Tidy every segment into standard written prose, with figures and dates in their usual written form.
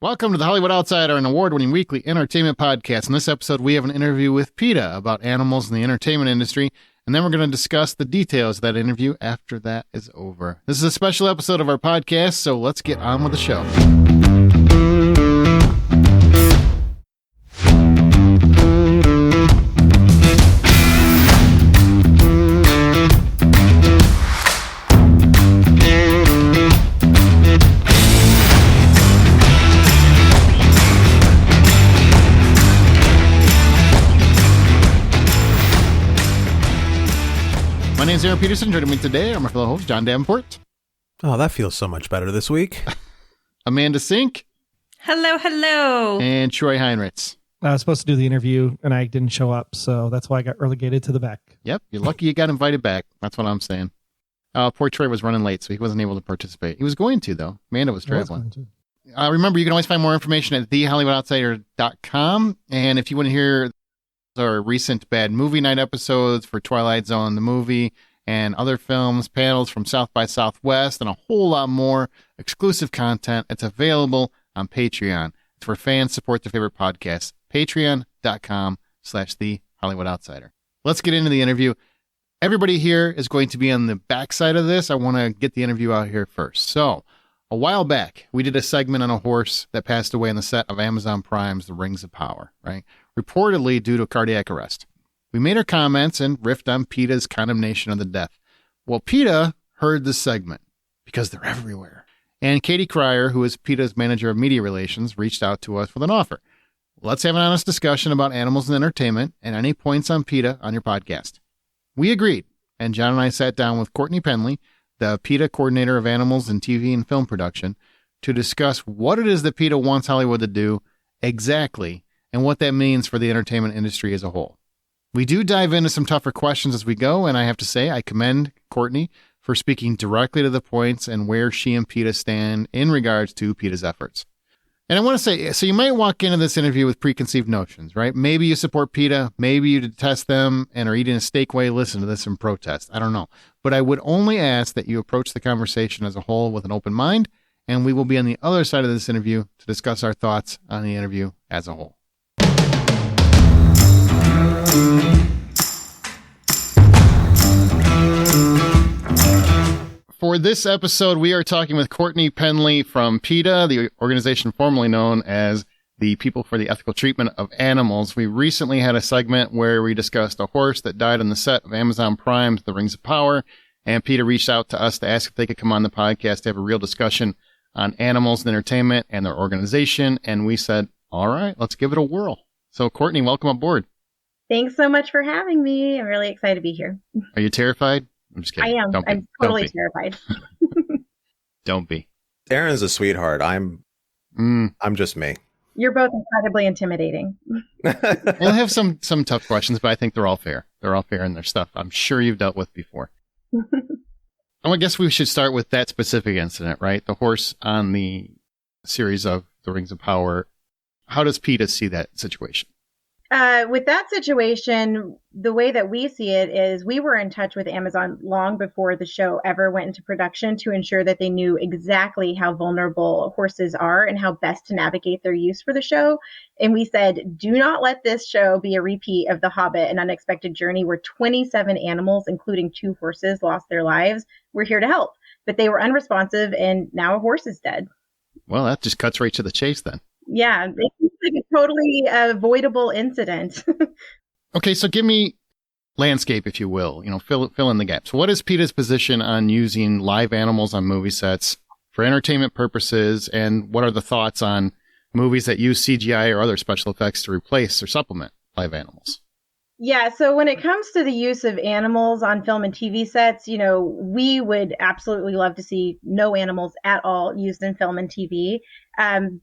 Welcome to the Hollywood Outsider, an award-winning weekly entertainment podcast. In this episode, we have an interview with PETA about animals in the entertainment industry, and then we're going to discuss the details of that interview after that is over. This is a special episode of our podcast, so let's get on with the show. My name's Aaron Peterson. Joining me today are my fellow host, John Davenport. Oh, that feels so much better this week. Amanda Sink. Hello, hello. And Troy Heinrichs. I was supposed to do the interview, and I didn't show up, so that's why I got relegated to the back. Yep, you're lucky you got invited back. That's what I'm saying. Poor Troy was running late, so he wasn't able to participate. He was going to, though. Amanda was traveling. Remember, you can always find more information at thehollywoodoutsiders.com, and if you want to hear our recent Bad Movie Night episodes for Twilight Zone, the movie, and other films, panels from South by Southwest, and a whole lot more exclusive content, it's available on Patreon. It's where fans support their favorite podcasts. Patreon.com/thehollywoodoutsiders. Let's get into the interview. Everybody here is going to be on the backside of this. I want to get the interview out here first. So, a while back, we did a segment on a horse that passed away on the set of Amazon Prime's The Rings of Power, right? Reportedly due to cardiac arrest. We made our comments and riffed on PETA's condemnation of the death. Well, PETA heard this segment because they're everywhere. And Katie Cryer, who is PETA's manager of media relations, reached out to us with an offer. Let's have an honest discussion about animals and entertainment and any points on PETA on your podcast. We agreed, and John and I sat down with Courtney Penley, the PETA coordinator of animals in TV and film production, to discuss what it is that PETA wants Hollywood to do exactly and what that means for the entertainment industry as a whole. We do dive into some tougher questions as we go, and I have to say I commend Courtney for speaking directly to the points and where she and PETA stand in regards to PETA's efforts. And I want to say, so you might walk into this interview with preconceived notions, right? Maybe you support PETA, maybe you detest them and are eating a steak while you listen to this in protest. I don't know. But I would only ask that you approach the conversation as a whole with an open mind, and we will be on the other side of this interview to discuss our thoughts on the interview as a whole. For this episode, we are talking with Courtney Penley from PETA, the organization formerly known as the People for the Ethical Treatment of Animals. We recently had a segment where we discussed a horse that died on the set of Amazon Prime's The Rings of Power, and PETA reached out to us to ask if they could come on the podcast to have a real discussion on animals and entertainment and their organization, and we said, all right, let's give it a whirl. So, Courtney, welcome aboard. Thanks so much for having me. I'm really excited to be here. Are you terrified? I'm just kidding. I am. I'm totally terrified. Don't be. Aaron's a sweetheart. I'm just me. You're both incredibly intimidating. We'll have some tough questions, but I think they're all fair. They're all fair in their stuff I'm sure you've dealt with before. I guess we should start with that specific incident, right? The horse on the series of The Rings of Power. How does PETA see that situation? With that situation, the way that we see it is we were in touch with Amazon long before the show ever went into production to ensure that they knew exactly how vulnerable horses are and how best to navigate their use for the show. And we said, do not let this show be a repeat of The Hobbit, An Unexpected Journey, where 27 animals, including 2 horses, lost their lives. We're here to help. But they were unresponsive, and now a horse is dead. Well, that just cuts right to the chase then. Yeah, it's like a totally avoidable incident. Okay, so give me landscape, if you will. Fill in the gaps. What is PETA's position on using live animals on movie sets for entertainment purposes, and what are the thoughts on movies that use CGI or other special effects to replace or supplement live animals? Yeah, so when it comes to the use of animals on film and TV sets, we would absolutely love to see no animals at all used in film and TV.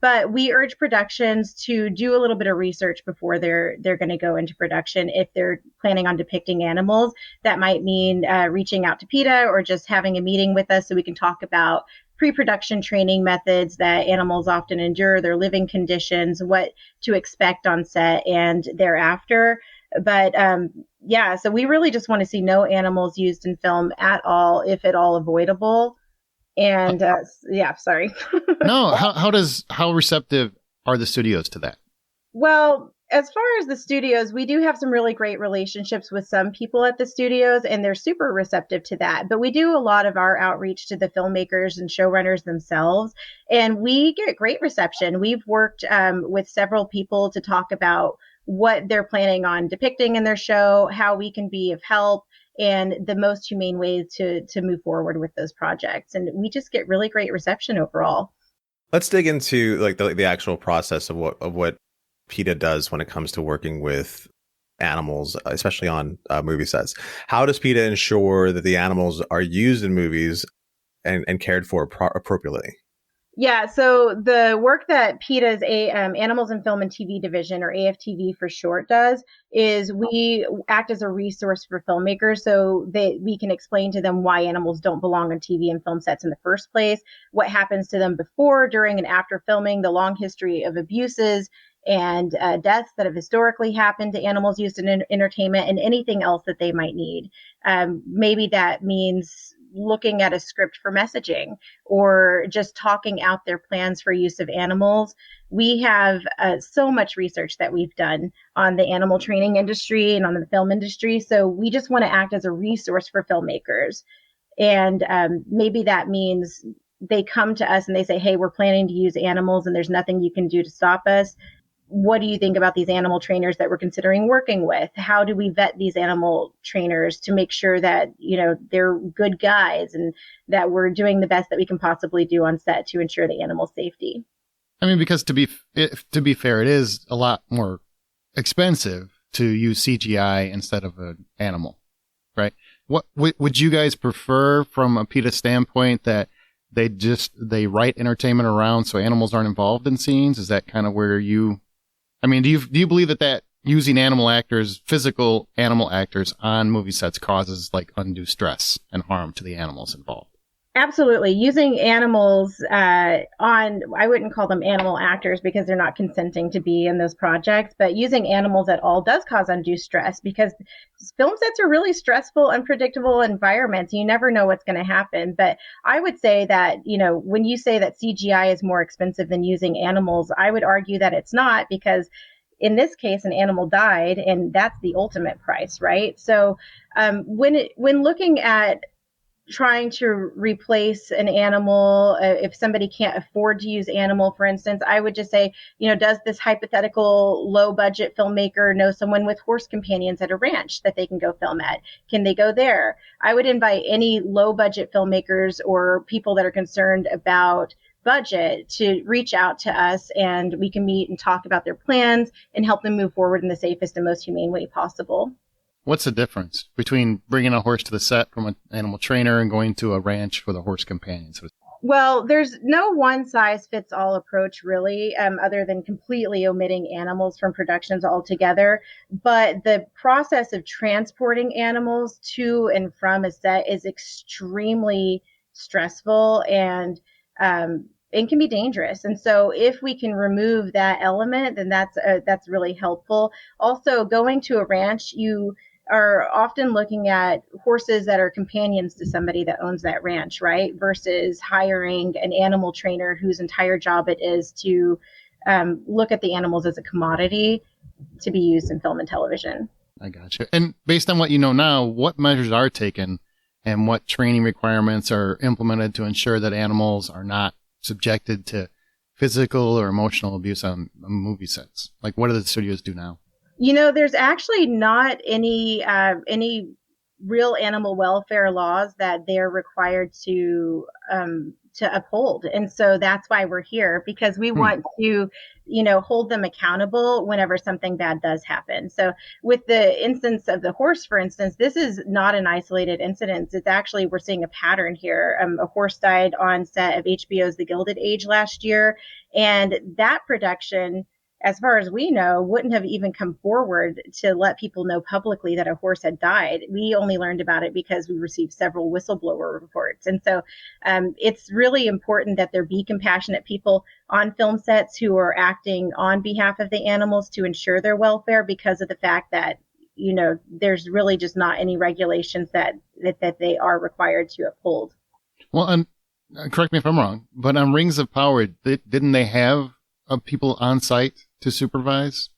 But we urge productions to do a little bit of research before they're going to go into production. If they're planning on depicting animals, that might mean reaching out to PETA or just having a meeting with us so we can talk about pre-production training methods that animals often endure, their living conditions, what to expect on set and thereafter. But so we really just want to see no animals used in film at all, if at all avoidable. And yeah, sorry. No, how receptive are the studios to that? Well, as far as the studios, we do have some really great relationships with some people at the studios, and they're super receptive to that. But we do a lot of our outreach to the filmmakers and showrunners themselves, and we get great reception. We've worked with several people to talk about what they're planning on depicting in their show, how we can be of help, and the most humane ways to move forward with those projects. And we just get really great reception overall. Let's dig into like the actual process of what PETA does when it comes to working with animals, especially on movie sets. How does PETA ensure that the animals are used in movies and cared for appropriately? Yeah, so the work that PETA's Animals in Film and TV Division, or AFTV for short, does is we act as a resource for filmmakers so that we can explain to them why animals don't belong on TV and film sets in the first place, what happens to them before, during, and after filming, the long history of abuses and deaths that have historically happened to animals used in entertainment, and anything else that they might need. Maybe that means looking at a script for messaging or just talking out their plans for use of animals. We have so much research that we've done on the animal training industry and on the film industry. So we just want to act as a resource for filmmakers. And maybe that means they come to us and they say, hey, we're planning to use animals and there's nothing you can do to stop us. What do you think about these animal trainers that we're considering working with? How do we vet these animal trainers to make sure that, you know, they're good guys and that we're doing the best that we can possibly do on set to ensure the animal safety? I mean, because to be fair, it is a lot more expensive to use CGI instead of an animal, right? What would you guys prefer from a PETA standpoint, that they write entertainment around so animals aren't involved in scenes? Is that kind of where you... I mean, do you believe that using physical animal actors on movie sets causes like undue stress and harm to the animals involved? Absolutely. Using animals I wouldn't call them animal actors because they're not consenting to be in those projects, but using animals at all does cause undue stress because film sets are really stressful, unpredictable environments. You never know what's going to happen. But I would say that, you know, when you say that CGI is more expensive than using animals, I would argue that it's not, because in this case, an animal died, and that's the ultimate price, right? So when looking at trying to replace an animal, if somebody can't afford to use animal, for instance, I would just say, you know, does this hypothetical low budget filmmaker know someone with horse companions at a ranch that they can go film at? Can they go there? I would invite any low budget filmmakers or people that are concerned about budget to reach out to us, and we can meet and talk about their plans and help them move forward in the safest and most humane way possible. What's the difference between bringing a horse to the set from an animal trainer and going to a ranch with a horse companion? Well, there's no one size fits all approach really, other than completely omitting animals from productions altogether. But the process of transporting animals to and from a set is extremely stressful and can be dangerous. And so if we can remove that element, then that's really helpful. Also, going to a ranch, you are often looking at horses that are companions to somebody that owns that ranch, right? Versus hiring an animal trainer whose entire job it is to look at the animals as a commodity to be used in film and television. I gotcha. And based on what you know now, what measures are taken and what training requirements are implemented to ensure that animals are not subjected to physical or emotional abuse on movie sets? Like, what do the studios do now? You know, there's actually not any real animal welfare laws that they're required to uphold. And so that's why we're here, because we want to, you know, hold them accountable whenever something bad does happen. So with the instance of the horse, for instance, this is not an isolated incident. It's actually, we're seeing a pattern here. A horse died on set of HBO's The Gilded Age last year. And that production, as far as we know, wouldn't have even come forward to let people know publicly that a horse had died. We only learned about it because we received several whistleblower reports. And so it's really important that there be compassionate people on film sets who are acting on behalf of the animals to ensure their welfare, because of the fact that, you know, there's really just not any regulations that they are required to uphold. Well, and correct me if I'm wrong, but on Rings of Power, didn't they have people on site to supervise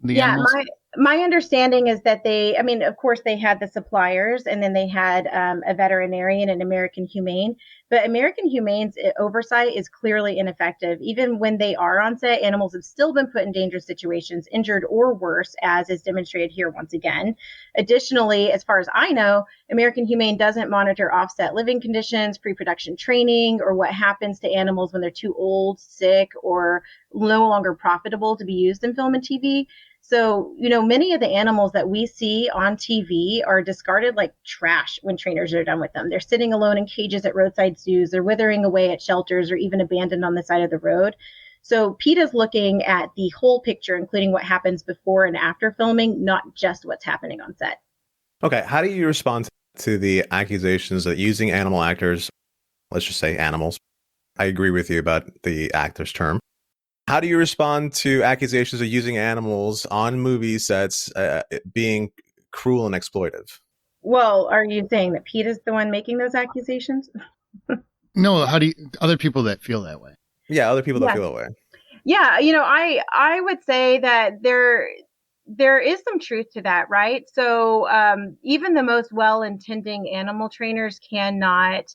the animals? My understanding is that of course they had the suppliers, and then they had a veterinarian and American Humane, but American Humane's oversight is clearly ineffective. Even when they are on set, animals have still been put in dangerous situations, injured or worse, as is demonstrated here once again. Additionally, as far as I know, American Humane doesn't monitor offset living conditions, pre-production training, or what happens to animals when they're too old, sick, or no longer profitable to be used in film and TV. So, many of the animals that we see on TV are discarded like trash when trainers are done with them. They're sitting alone in cages at roadside zoos. They're withering away at shelters or even abandoned on the side of the road. So PETA's looking at the whole picture, including what happens before and after filming, not just what's happening on set. Okay. How do you respond to the accusations that using animal actors, let's just say animals, I agree with you about the actors term. How do you respond to accusations of using animals on movie sets being cruel and exploitive? Well, are you saying that PETA's the one making those accusations? No, how do you, other people that feel that way? Yeah, other people that feel that way. Yeah, I would say that there is some truth to that, right? So even the most well-intending animal trainers cannot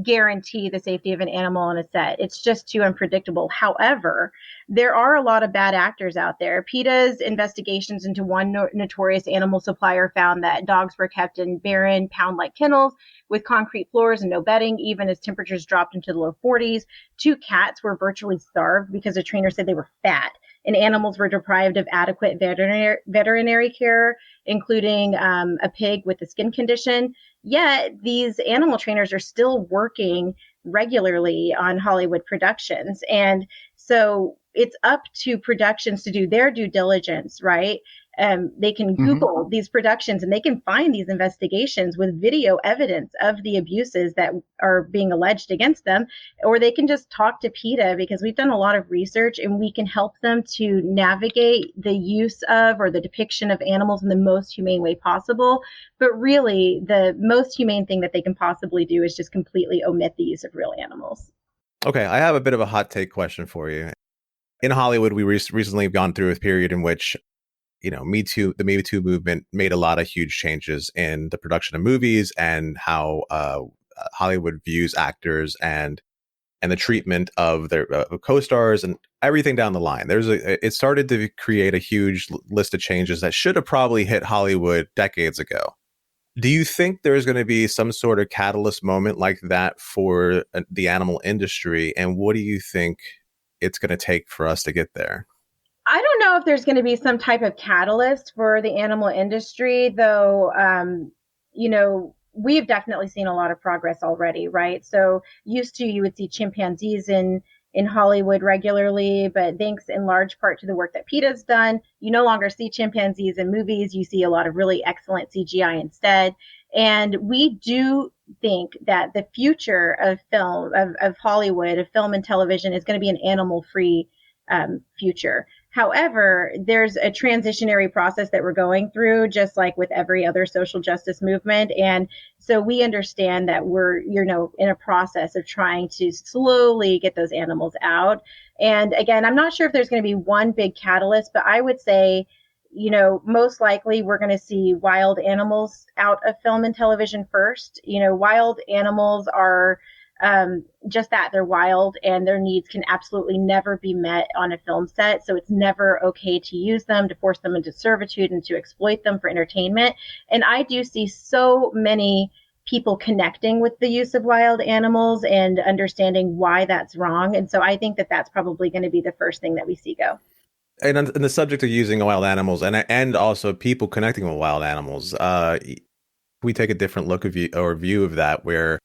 guarantee the safety of an animal on a set. It's just too unpredictable. However, there are a lot of bad actors out there. PETA's investigations into one notorious animal supplier found that dogs were kept in barren, pound-like kennels with concrete floors and no bedding, even as temperatures dropped into the low 40s. 2 cats were virtually starved because the trainer said they were fat, and animals were deprived of adequate veterinary care, including a pig with a skin condition. Yet these animal trainers are still working regularly on Hollywood productions. And so it's up to productions to do their due diligence, right? They can Google these productions and they can find these investigations with video evidence of the abuses that are being alleged against them, or they can just talk to PETA, because we've done a lot of research and we can help them to navigate the use of or the depiction of animals in the most humane way possible. But really, the most humane thing that they can possibly do is just completely omit the use of real animals. Okay, I have a bit of a hot take question for you. In Hollywood, we recently gone through a period in which the Me Too movement made a lot of huge changes in the production of movies and how Hollywood views actors and the treatment of their co-stars and everything down the line. It started to create a huge list of changes that should have probably hit Hollywood decades ago. Do you think there's going to be some sort of catalyst moment like that for the animal industry? And what do you think it's going to take for us to get there? I don't know if there's going to be some type of catalyst for the animal industry, though. We've definitely seen a lot of progress already, right? So you would see chimpanzees in Hollywood regularly, but thanks in large part to the work that PETA's done, you no longer see chimpanzees in movies. You see a lot of really excellent CGI instead. And we do think that the future of film, of Hollywood, of film and television, is going to be an animal-free future. However, there's a transitionary process that we're going through, just like with every other social justice movement. And so we understand that we're, in a process of trying to slowly get those animals out. And again, I'm not sure if there's going to be one big catalyst, but I would say, most likely we're going to see wild animals out of film and television first. Wild animals are just that, they're wild, and their needs can absolutely never be met on a film set. So it's never okay to use them, to force them into servitude, and to exploit them for entertainment. And I do see so many people connecting with the use of wild animals and understanding why that's wrong. And so I think that that's probably going to be the first thing that we see go. And on the subject of using wild animals and also people connecting with wild animals, we take a different view of that, where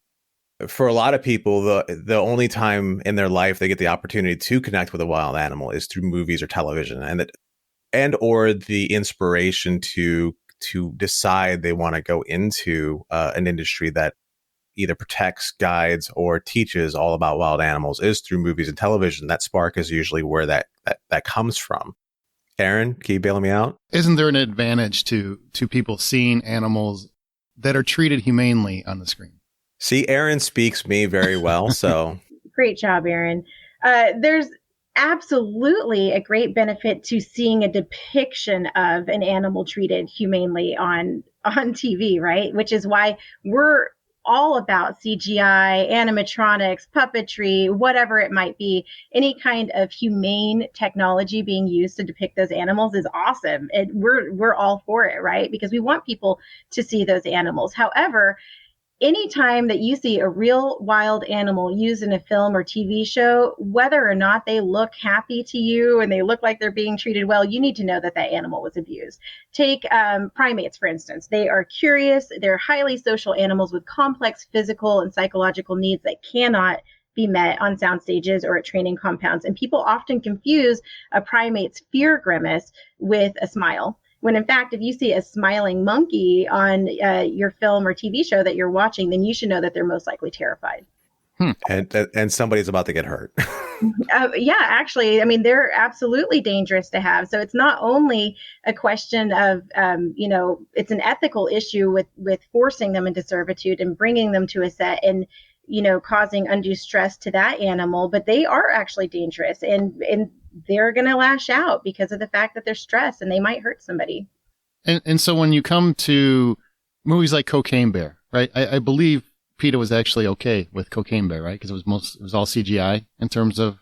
for a lot of people, the only time in their life they get the opportunity to connect with a wild animal is through movies or television, or the inspiration to decide they want to go into an industry that either protects, guides, or teaches all about wild animals is through movies and television. That spark is usually where that comes from. Aaron, can you bail me out? Isn't there an advantage to people seeing animals that are treated humanely on the screen? See, Aaron speaks me very well, so. Great job, Aaron. There's absolutely a great benefit to seeing a depiction of an animal treated humanely on TV, right? Which is why we're all about CGI, animatronics, puppetry, whatever it might be. Any kind of humane technology being used to depict those animals is awesome. And we're all for it, right? Because we want people to see those animals. However, anytime that you see a real wild animal used in a film or TV show, whether or not they look happy to you and they look like they're being treated well, you need to know that that animal was abused. Take primates, for instance. They are curious. They're highly social animals with complex physical and psychological needs that cannot be met on sound stages or at training compounds. And people often confuse a primate's fear grimace with a smile. When in fact, if you see a smiling monkey on your film or TV show that you're watching, then you should know that they're most likely terrified. And somebody's about to get hurt. Yeah, actually, I mean, they're absolutely dangerous to have. So it's not only a question of, it's an ethical issue with forcing them into servitude and bringing them to a set and, causing undue stress to that animal, but they are actually dangerous and they're going to lash out because of the fact that they're stressed and they might hurt somebody. And so when you come to movies like Cocaine Bear, right? I believe PETA was actually okay with Cocaine Bear, right? Because it was all CGI in terms of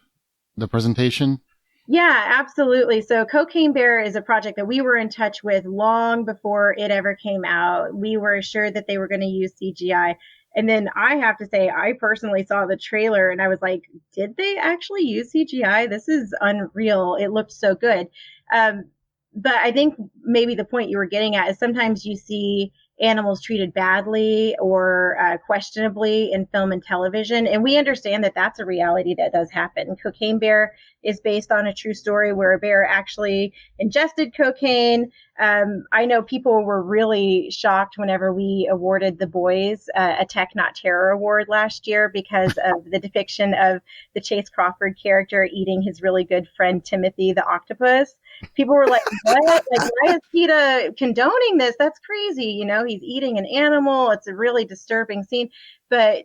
the presentation. Yeah, absolutely. So Cocaine Bear is a project that we were in touch with long before it ever came out. We were assured that they were going to use CGI. And then I have to say, I personally saw the trailer and I was like, did they actually use CGI? This is unreal. It looked so good. But I think maybe the point you were getting at is sometimes you see animals treated badly or questionably in film and television. And we understand that that's a reality that does happen. Cocaine Bear is based on a true story where a bear actually ingested cocaine. I know people were really shocked whenever we awarded the boys a Tech Not Terror award last year because of the depiction of the Chase Crawford character eating his really good friend Timothy the octopus. People were like, what? Like, why is PETA condoning this? That's crazy. He's eating an animal. It's a really disturbing scene. But,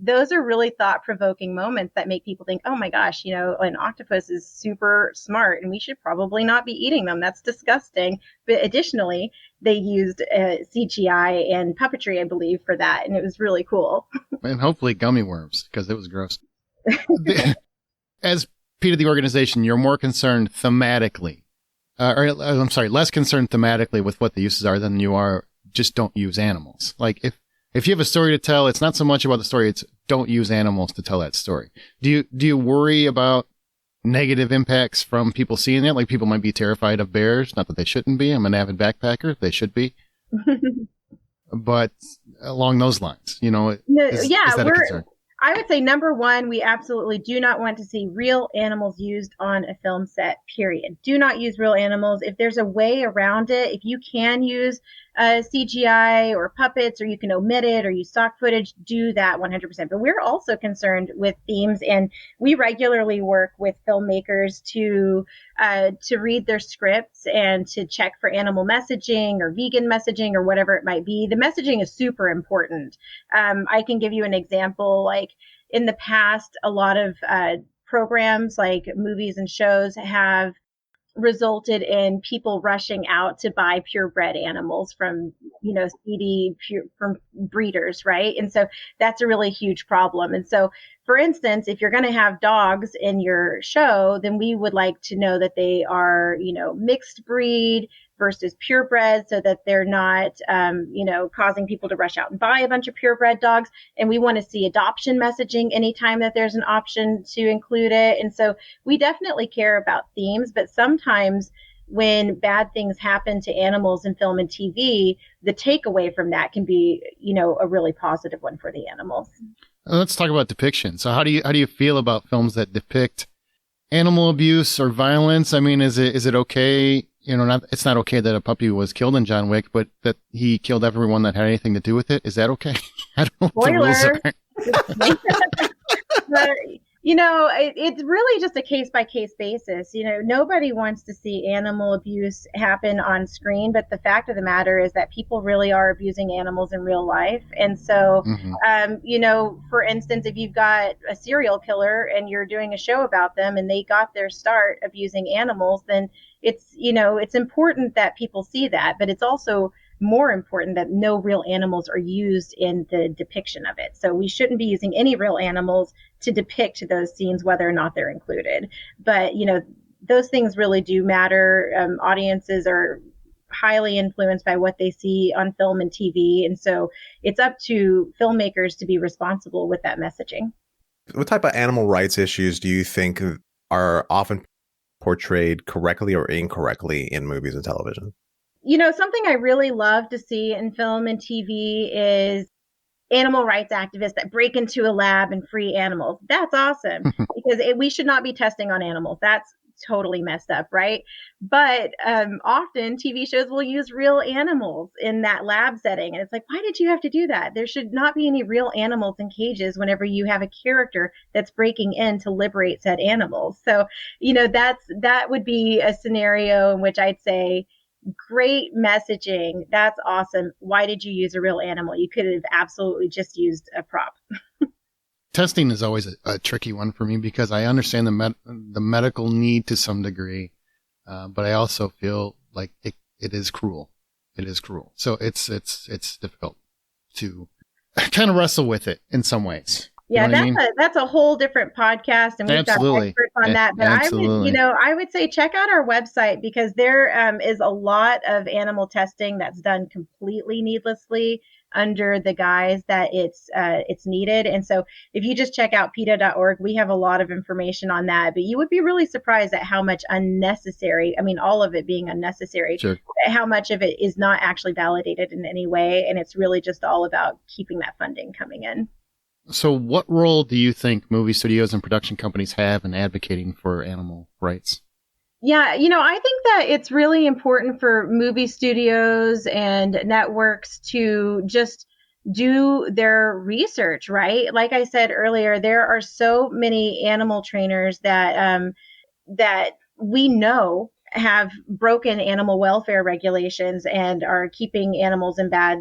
those are really thought-provoking moments that make people think, oh my gosh, an octopus is super smart and we should probably not be eating them. That's disgusting. But additionally, they used CGI and puppetry, I believe, for that. And it was really cool. And hopefully gummy worms, because it was gross. As PETA, the organization, you're more concerned thematically. Less concerned thematically with what the uses are than you are just don't use animals. Like if you have a story to tell, it's not so much about the story, it's don't use animals to tell that story. Do you worry about negative impacts from people seeing it? Like people might be terrified of bears, not that they shouldn't be. I'm an avid backpacker, they should be. But along those lines, is that a concern? I would say number one, we absolutely do not want to see real animals used on a film set, period. Do not use real animals. If there's a way around it, if you can use CGI or puppets, or you can omit it or use stock footage, do that 100%. But we're also concerned with themes, and we regularly work with filmmakers to read their scripts and to check for animal messaging or vegan messaging or whatever it might be. The messaging is super important. I can give you an example. Like in the past, a lot of programs like movies and shows have resulted in people rushing out to buy purebred animals from, from breeders, right? And so that's a really huge problem. And so, for instance, if you're going to have dogs in your show, then we would like to know that they are, mixed breed versus purebred, so that they're not, causing people to rush out and buy a bunch of purebred dogs. And we want to see adoption messaging anytime that there's an option to include it. And so we definitely care about themes, but sometimes when bad things happen to animals in film and TV, the takeaway from that can be, a really positive one for the animals. Let's talk about depiction. So how do you feel about films that depict animal abuse or violence? I mean, is it okay? It's not okay that a puppy was killed in John Wick, but that he killed everyone that had anything to do with it. Is that okay? I don't know what the rules are. It's really just a case-by-case basis. Nobody wants to see animal abuse happen on screen, but the fact of the matter is that people really are abusing animals in real life. And so, for instance, if you've got a serial killer and you're doing a show about them and they got their start abusing animals, then it's important that people see that, but it's also more important that no real animals are used in the depiction of it. So we shouldn't be using any real animals to depict those scenes, whether or not they're included. But, those things really do matter. Audiences are highly influenced by what they see on film and TV. And so it's up to filmmakers to be responsible with that messaging. What type of animal rights issues do you think are often portrayed correctly or incorrectly in movies and television? Something I really love to see in film and TV is animal rights activists that break into a lab and free animals. That's awesome because we should not be testing on animals. That's totally messed up, right? But often TV shows will use real animals in that lab setting. And it's like, why did you have to do that? There should not be any real animals in cages whenever you have a character that's breaking in to liberate said animals. So, that would be a scenario in which I'd say, great messaging. That's awesome. Why did you use a real animal? You could have absolutely just used a prop. Testing is always a tricky one for me because I understand the medical need to some degree, but I also feel like it is cruel. It is cruel. So it's difficult to kind of wrestle with it in some ways. Yeah, that's a whole different podcast, and we've got experts on that. But I would say check out our website because there is a lot of animal testing that's done completely needlessly under the guise that it's needed. And so if you just check out PETA.org, we have a lot of information on that. But you would be really surprised at how much unnecessary, all of it being unnecessary, sure, how much of it is not actually validated in any way. And it's really just all about keeping that funding coming in. So what role do you think movie studios and production companies have in advocating for animal rights? Yeah, I think that it's really important for movie studios and networks to just do their research, right? Like I said earlier, there are so many animal trainers that we know have broken animal welfare regulations and are keeping animals in bad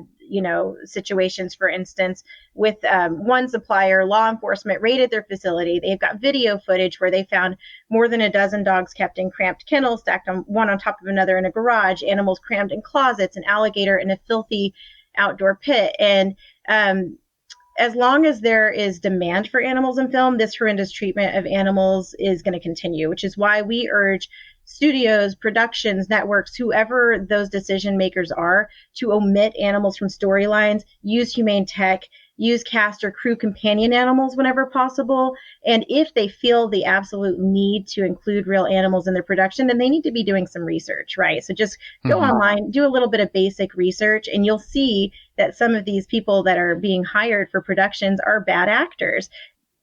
situations. For instance, with one supplier, law enforcement raided their facility. They've got video footage where they found more than a dozen dogs kept in cramped kennels, stacked on one on top of another in a garage, animals crammed in closets, an alligator in a filthy outdoor pit. And as long as there is demand for animals in film, this horrendous treatment of animals is going to continue, which is why we urge studios, productions, networks, whoever those decision makers are, to omit animals from storylines, use humane tech, use cast or crew companion animals whenever possible. And if they feel the absolute need to include real animals in their production, then they need to be doing some research, right? So just go online, do a little bit of basic research, and you'll see that some of these people that are being hired for productions are bad actors.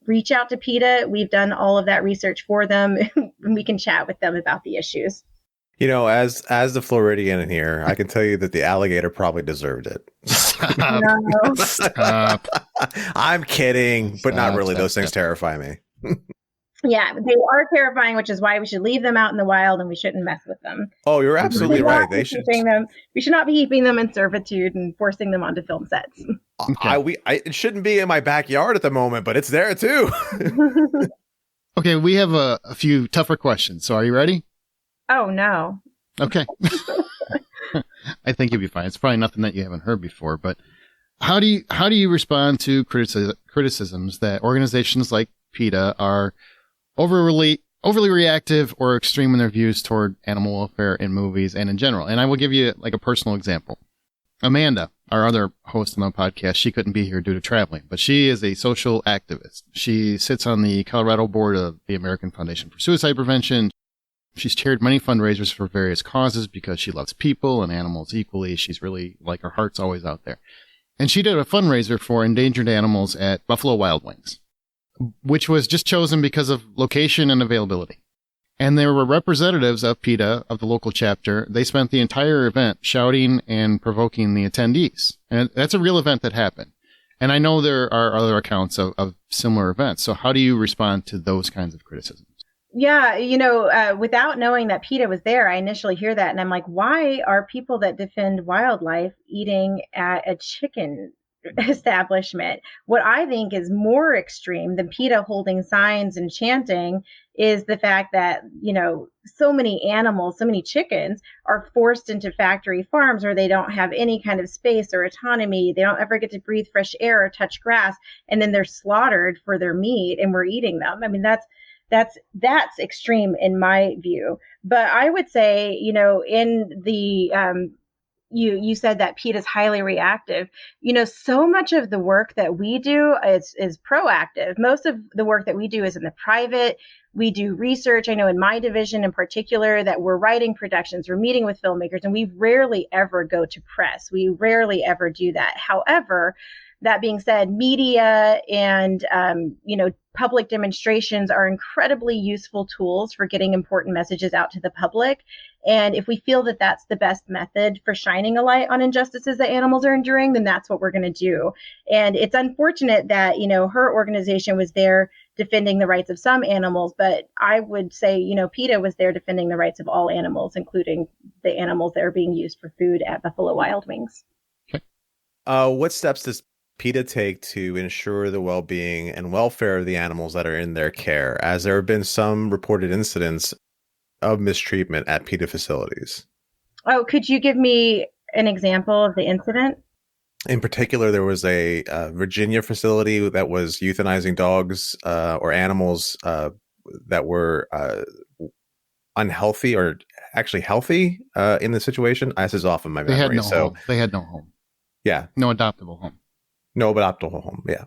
Reach out to PETA. We've done all of that research for them, and we can chat with them about the issues. As the Floridian in here, I can tell you that the alligator probably deserved it. Stop. No. Stop. I'm kidding, but not really. Those things terrify me. Yeah, they are terrifying, which is why we should leave them out in the wild and we shouldn't mess with them. Oh, you're absolutely right. We should not be keeping them in servitude and forcing them onto film sets. Okay. It shouldn't be in my backyard at the moment, but it's there too. Okay, we have a few tougher questions. So are you ready? Oh, no. Okay. I think you'll be fine. It's probably nothing that you haven't heard before, but how do you respond to criticisms that organizations like PETA are overly reactive or extreme in their views toward animal welfare in movies and in general? And I will give you like a personal example. Amanda, our other host on the podcast, she couldn't be here due to traveling, but she is a social activist. She sits on the Colorado board of the American Foundation for Suicide Prevention. She's chaired many fundraisers for various causes because she loves people and animals equally. She's really, like, her heart's always out there. And she did a fundraiser for endangered animals at Buffalo Wild Wings, which was just chosen because of location and availability. And there were representatives of PETA, of the local chapter. They spent the entire event shouting and provoking the attendees. And that's a real event that happened. And I know there are other accounts of similar events. So how do you respond to those kinds of criticisms? Yeah, without knowing that PETA was there, I initially hear that and I'm like, why are people that defend wildlife eating at a chicken establishment? What I think is more extreme than PETA holding signs and chanting is the fact that, so many animals, so many chickens are forced into factory farms where they don't have any kind of space or autonomy. They don't ever get to breathe fresh air or touch grass. And then they're slaughtered for their meat and we're eating them. I mean, that's extreme in my view. But I would say, in the you said that PETA is highly reactive. So much of the work that we do is proactive. Most of the work that we do is in the private. We do research. I know in my division in particular that we're writing productions, we're meeting with filmmakers, and we rarely ever go to press. We rarely ever do that. However, that being said, media and, public demonstrations are incredibly useful tools for getting important messages out to the public. And if we feel that that's the best method for shining a light on injustices that animals are enduring, then that's what we're going to do. And it's unfortunate that, her organization was there defending the rights of some animals, but I would say, PETA was there defending the rights of all animals, including the animals that are being used for food at Buffalo Wild Wings. Okay. What steps does PETA take to ensure the well-being and welfare of the animals that are in their care, as there have been some reported incidents of mistreatment at PETA facilities? Oh, could you give me an example of the incident? In particular, there was a Virginia facility that was euthanizing dogs or animals that were unhealthy or actually healthy in the situation. This is off of my memory. They had no home. Yeah. No adoptable home. No adoptable home. Yeah.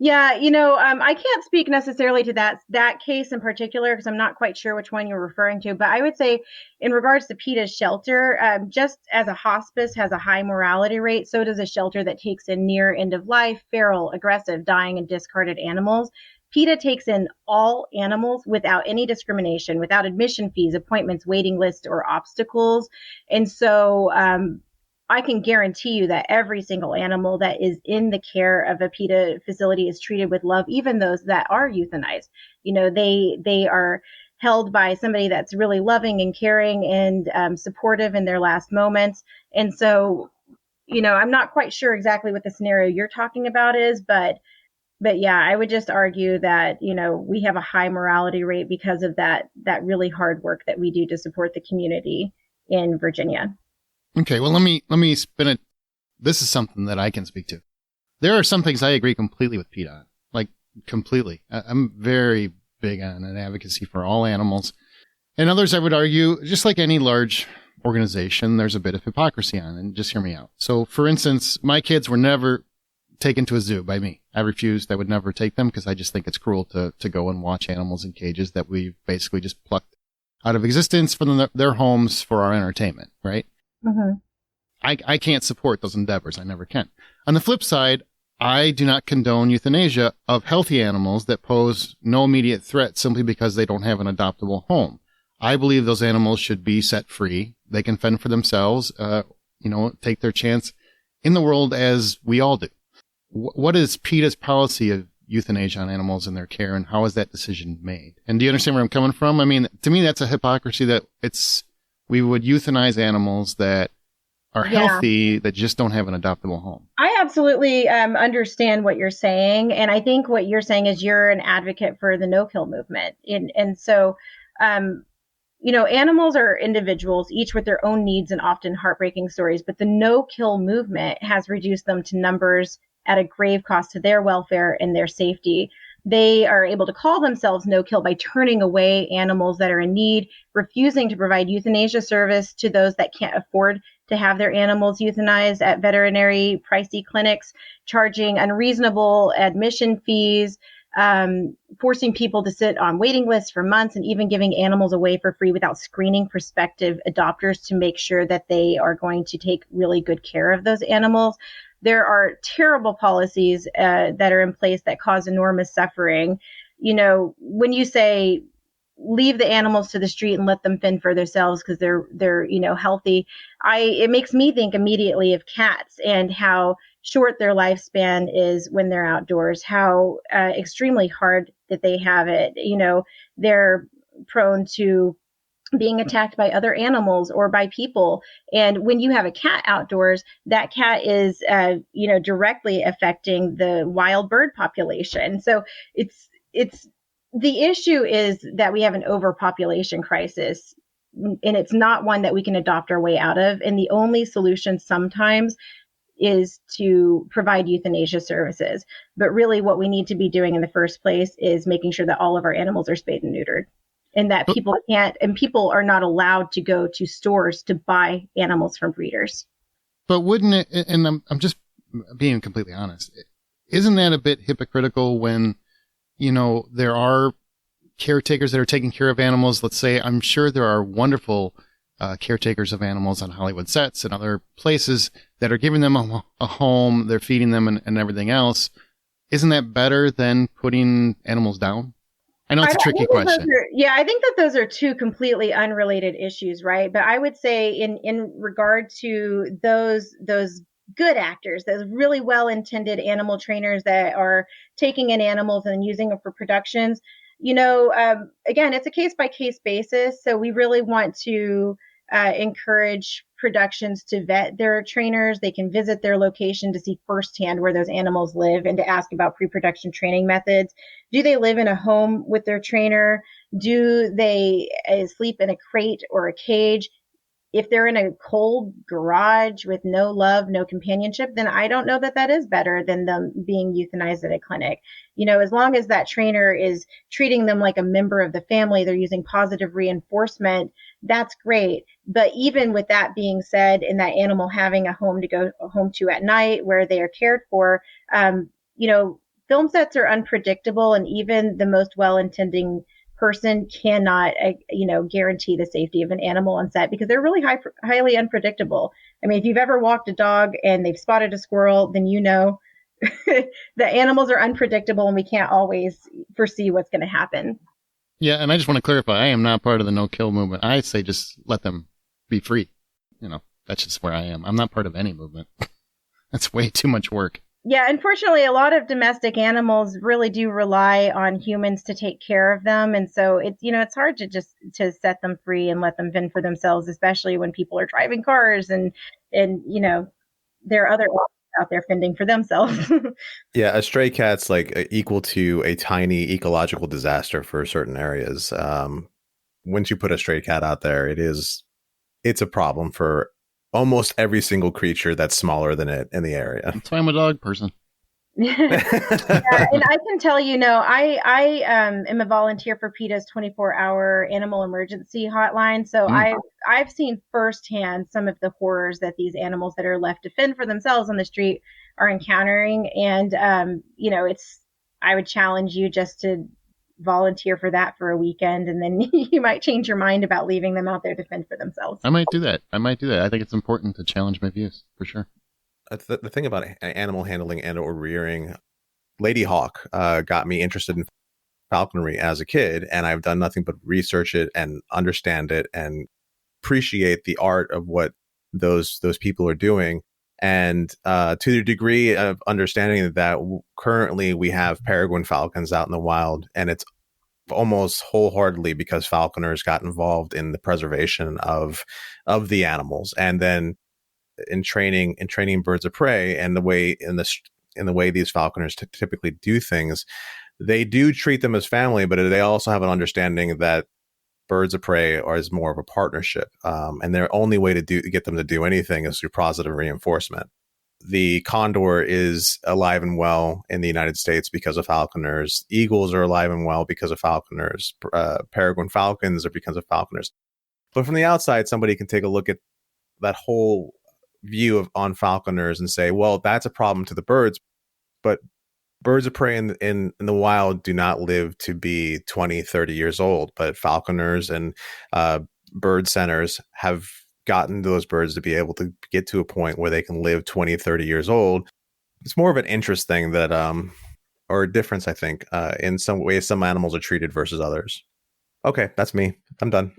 Yeah, I can't speak necessarily to that case in particular because I'm not quite sure which one you're referring to. But I would say in regards to PETA's shelter, just as a hospice has a high mortality rate, so does a shelter that takes in near end of life, feral, aggressive, dying, and discarded animals. PETA takes in all animals without any discrimination, without admission fees, appointments, waiting lists, or obstacles. And so I can guarantee you that every single animal that is in the care of a PETA facility is treated with love, even those that are euthanized. They are held by somebody that's really loving and caring and supportive in their last moments. And so, I'm not quite sure exactly what the scenario you're talking about is, but yeah, I would just argue that, we have a high mortality rate because of that really hard work that we do to support the community in Virginia. Okay, well, let me spin it. This is something that I can speak to. There are some things I agree completely with PETA on, like completely. I'm very big on an advocacy for all animals. And others, I would argue, just like any large organization, there's a bit of hypocrisy on it. And just hear me out. So, for instance, my kids were never taken to a zoo by me. I refused. I would never take them because I just think it's cruel to go and watch animals in cages that we've basically just plucked out of existence from their homes for our entertainment, right? Mm-hmm. I can't support those endeavors. I never can. On the flip side, I do not condone euthanasia of healthy animals that pose no immediate threat simply because they don't have an adoptable home. I believe those animals should be set free. They can fend for themselves, take their chance in the world as we all do. What is PETA's policy of euthanasia on animals in their care, and how is that decision made? And do you understand where I'm coming from? I mean, to me, that's a hypocrisy that we would euthanize animals that are healthy that just don't have an adoptable home. I absolutely understand what you're saying. And I think what you're saying is you're an advocate for the no-kill movement. And so, animals are individuals, each with their own needs and often heartbreaking stories. But the no-kill movement has reduced them to numbers at a grave cost to their welfare and their safety. They are able to call themselves no-kill by turning away animals that are in need, refusing to provide euthanasia service to those that can't afford to have their animals euthanized at veterinary pricey clinics, charging unreasonable admission fees, forcing people to sit on waiting lists for months, and even giving animals away for free without screening prospective adopters to make sure that they are going to take really good care of those animals. There are terrible policies that are in place that cause enormous suffering. When you say leave the animals to the street and let them fend for themselves because they're healthy, it makes me think immediately of cats and how short their lifespan is when they're outdoors, how extremely hard that they have it. They're prone to being attacked by other animals or by people. And when you have a cat outdoors, that cat is, directly affecting the wild bird population. So it's the issue is that we have an overpopulation crisis, and it's not one that we can adopt our way out of. And the only solution sometimes is to provide euthanasia services. But really what we need to be doing in the first place is making sure that all of our animals are spayed and neutered, and that people are not allowed to go to stores to buy animals from breeders. But wouldn't it, and I'm just being completely honest, isn't that a bit hypocritical when, there are caretakers that are taking care of animals? Let's say, I'm sure there are wonderful caretakers of animals on Hollywood sets and other places that are giving them a home, they're feeding them and everything else. Isn't that better than putting animals down? I know it's a tricky question. I think that those are two completely unrelated issues, right? But I would say in regard to those good actors, those really well-intended animal trainers that are taking in animals and using them for productions, again, it's a case-by-case basis. So we really want to encourage productions to vet their trainers. They can visit their location to see firsthand where those animals live and to ask about pre-production training methods. Do they live in a home with their trainer? Do they sleep in a crate or a cage? If they're in a cold garage with no love, no companionship, then I don't know that that is better than them being euthanized at a clinic. As long as that trainer is treating them like a member of the family, they're using positive reinforcement, that's great. But even with that being said, and that animal having a home to go home to at night where they are cared for, film sets are unpredictable, and even the most well-intending person cannot, guarantee the safety of an animal on set because they're really highly unpredictable. I mean, if you've ever walked a dog and they've spotted a squirrel, then the animals are unpredictable and we can't always foresee what's going to happen. Yeah, and I just want to clarify, I am not part of the no-kill movement. I say just let them be free. That's just where I am. I'm not part of any movement. That's way too much work. Yeah, unfortunately, a lot of domestic animals really do rely on humans to take care of them. And so it's hard to set them free and let them fend for themselves, especially when people are driving cars and there are other out there fending for themselves. Yeah, a stray cat's like equal to a tiny ecological disaster for certain areas. Once you put a stray cat out there, it's a problem for almost every single creature that's smaller than it in the area. That's why I'm a dog person. Yeah, and I can tell I am a volunteer for PETA's 24-hour animal emergency hotline. So I've seen firsthand some of the horrors that these animals that are left to fend for themselves on the street are encountering. And I would challenge you just to volunteer for that for a weekend, and then you might change your mind about leaving them out there to fend for themselves. I might do that. I think it's important to challenge my views, for sure. The thing about animal handling and or rearing, Lady Hawk got me interested in falconry as a kid, and I've done nothing but research it and understand it and appreciate the art of what those people are doing. And to the degree of understanding that currently we have peregrine falcons out in the wild, and it's almost wholeheartedly because falconers got involved in the preservation of the animals, and then in training birds of prey, and the way these falconers typically do things, they do treat them as family, but they also have an understanding that birds of prey is more of a partnership, and their only way to get them to do anything is through positive reinforcement. The condor is alive and well in the United States because of falconers. Eagles are alive and well because of falconers. Peregrine falcons are because of falconers. But from the outside, somebody can take a look at that whole view on falconers and say, well, that's a problem to the birds, but birds of prey in the wild do not live to be 20, 30 years old, but falconers and bird centers have gotten those birds to be able to get to a point where they can live 20, 30 years old. It's more of an interest thing that, or a difference, I think, in some ways some animals are treated versus others. Okay, that's me. I'm done.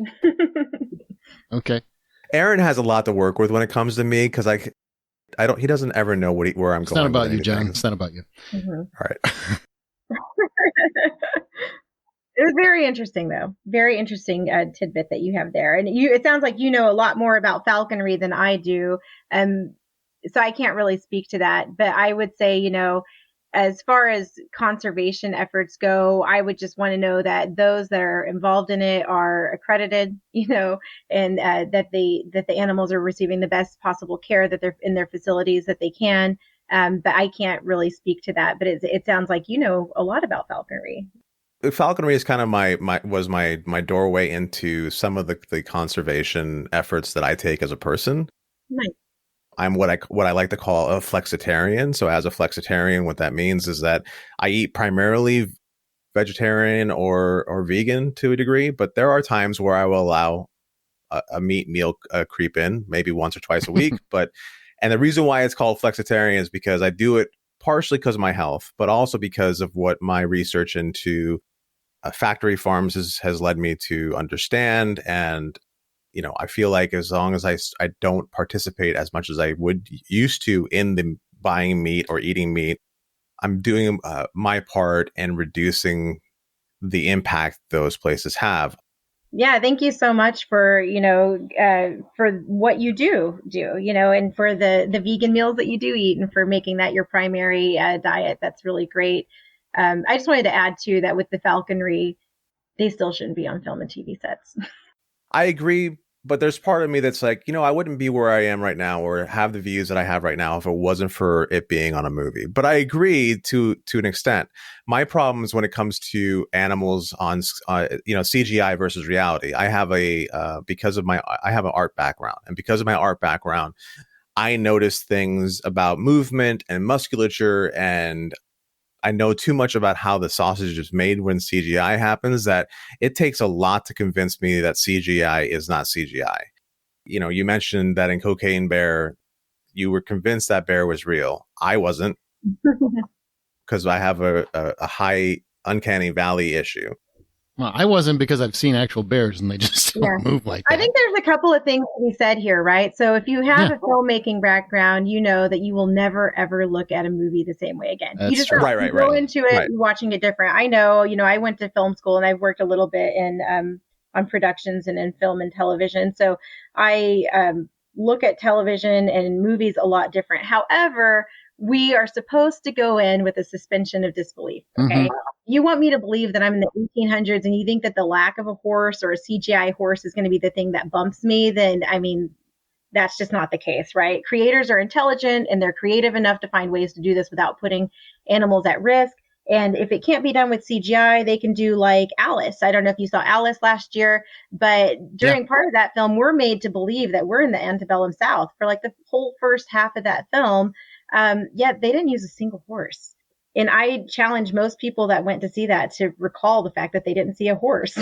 Okay. Aaron has a lot to work with when it comes to me, because He doesn't ever know where I'm It's going. not about with you, anything. John. It's not about you. Mhm. All right. It was very interesting, though. Very interesting tidbit that you have there. And it sounds like you know a lot more about falconry than I do. So I can't really speak to that. But I would say, as far as conservation efforts go, I would just want to know that those that are involved in it are accredited, and that the animals are receiving the best possible care, that they're in their facilities that they can. But I can't really speak to that. But it sounds like you know a lot about falconry. Falconry is kind of my doorway into some of the conservation efforts that I take as a person. Nice. I'm what I like to call a flexitarian. So as a flexitarian, what that means is that I eat primarily vegetarian or vegan to a degree, but there are times where I will allow a meat meal creep in, maybe once or twice a week. And the reason why it's called flexitarian is because I do it partially because of my health, but also because of what my research into factory farms has led me to understand. And, I feel like as long as I don't participate as much as I would used to in the buying meat or eating meat, I'm doing my part in reducing the impact those places have. Yeah, thank you so much for, for what you do, and for the vegan meals that you do eat and for making that your primary diet. That's really great. I just wanted to add too that with the falconry, they still shouldn't be on film and TV sets. I agree, but there's part of me that's like, I wouldn't be where I am right now or have the views that I have right now if it wasn't for it being on a movie. But I agree to an extent. My problem is when it comes to animals on, CGI versus reality. I have because of I have an art background, and because of my art background, I notice things about movement and musculature, and I know too much about how the sausage is made when CGI happens that it takes a lot to convince me that CGI is not CGI. You mentioned that in Cocaine Bear, you were convinced that bear was real. I wasn't, because I have a high uncanny valley issue. Well, I wasn't, because I've seen actual bears and they just don't move like that. I think there's a couple of things to be said here, right? So if you have a filmmaking background, you know that you will never, ever look at a movie the same way again. That's you just true. go into it watching it different. I know, I went to film school and I've worked a little bit in on productions and in film and television. So I look at television and movies a lot different. However, we are supposed to go in with a suspension of disbelief. Okay. Mm-hmm. You want me to believe that I'm in the 1800s and you think that the lack of a horse or a CGI horse is going to be the thing that bumps me, then, that's just not the case, right? Creators are intelligent and they're creative enough to find ways to do this without putting animals at risk. And if it can't be done with CGI, they can do like Alice. I don't know if you saw Alice last year, but during part of that film, we're made to believe that we're in the antebellum South for like the whole first half of that film. Yet they didn't use a single horse. And I challenge most people that went to see that to recall the fact that they didn't see a horse.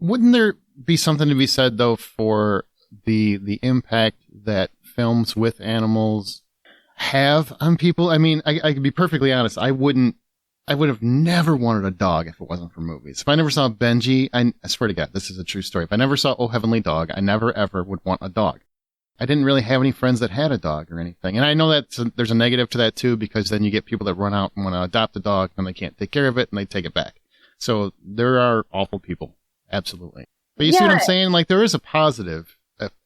Wouldn't there be something to be said, though, for the impact that films with animals have on people? I can be perfectly honest. I would have never wanted a dog if it wasn't for movies. If I never saw Benji, I swear to God, this is a true story. If I never saw Oh Heavenly Dog, I never, ever would want a dog. I didn't really have any friends that had a dog or anything. And I know that there's a negative to that too, because then you get people that run out and want to adopt a dog and they can't take care of it and they take it back. So there are awful people. Absolutely. But you see what I'm saying? Like, there is a positive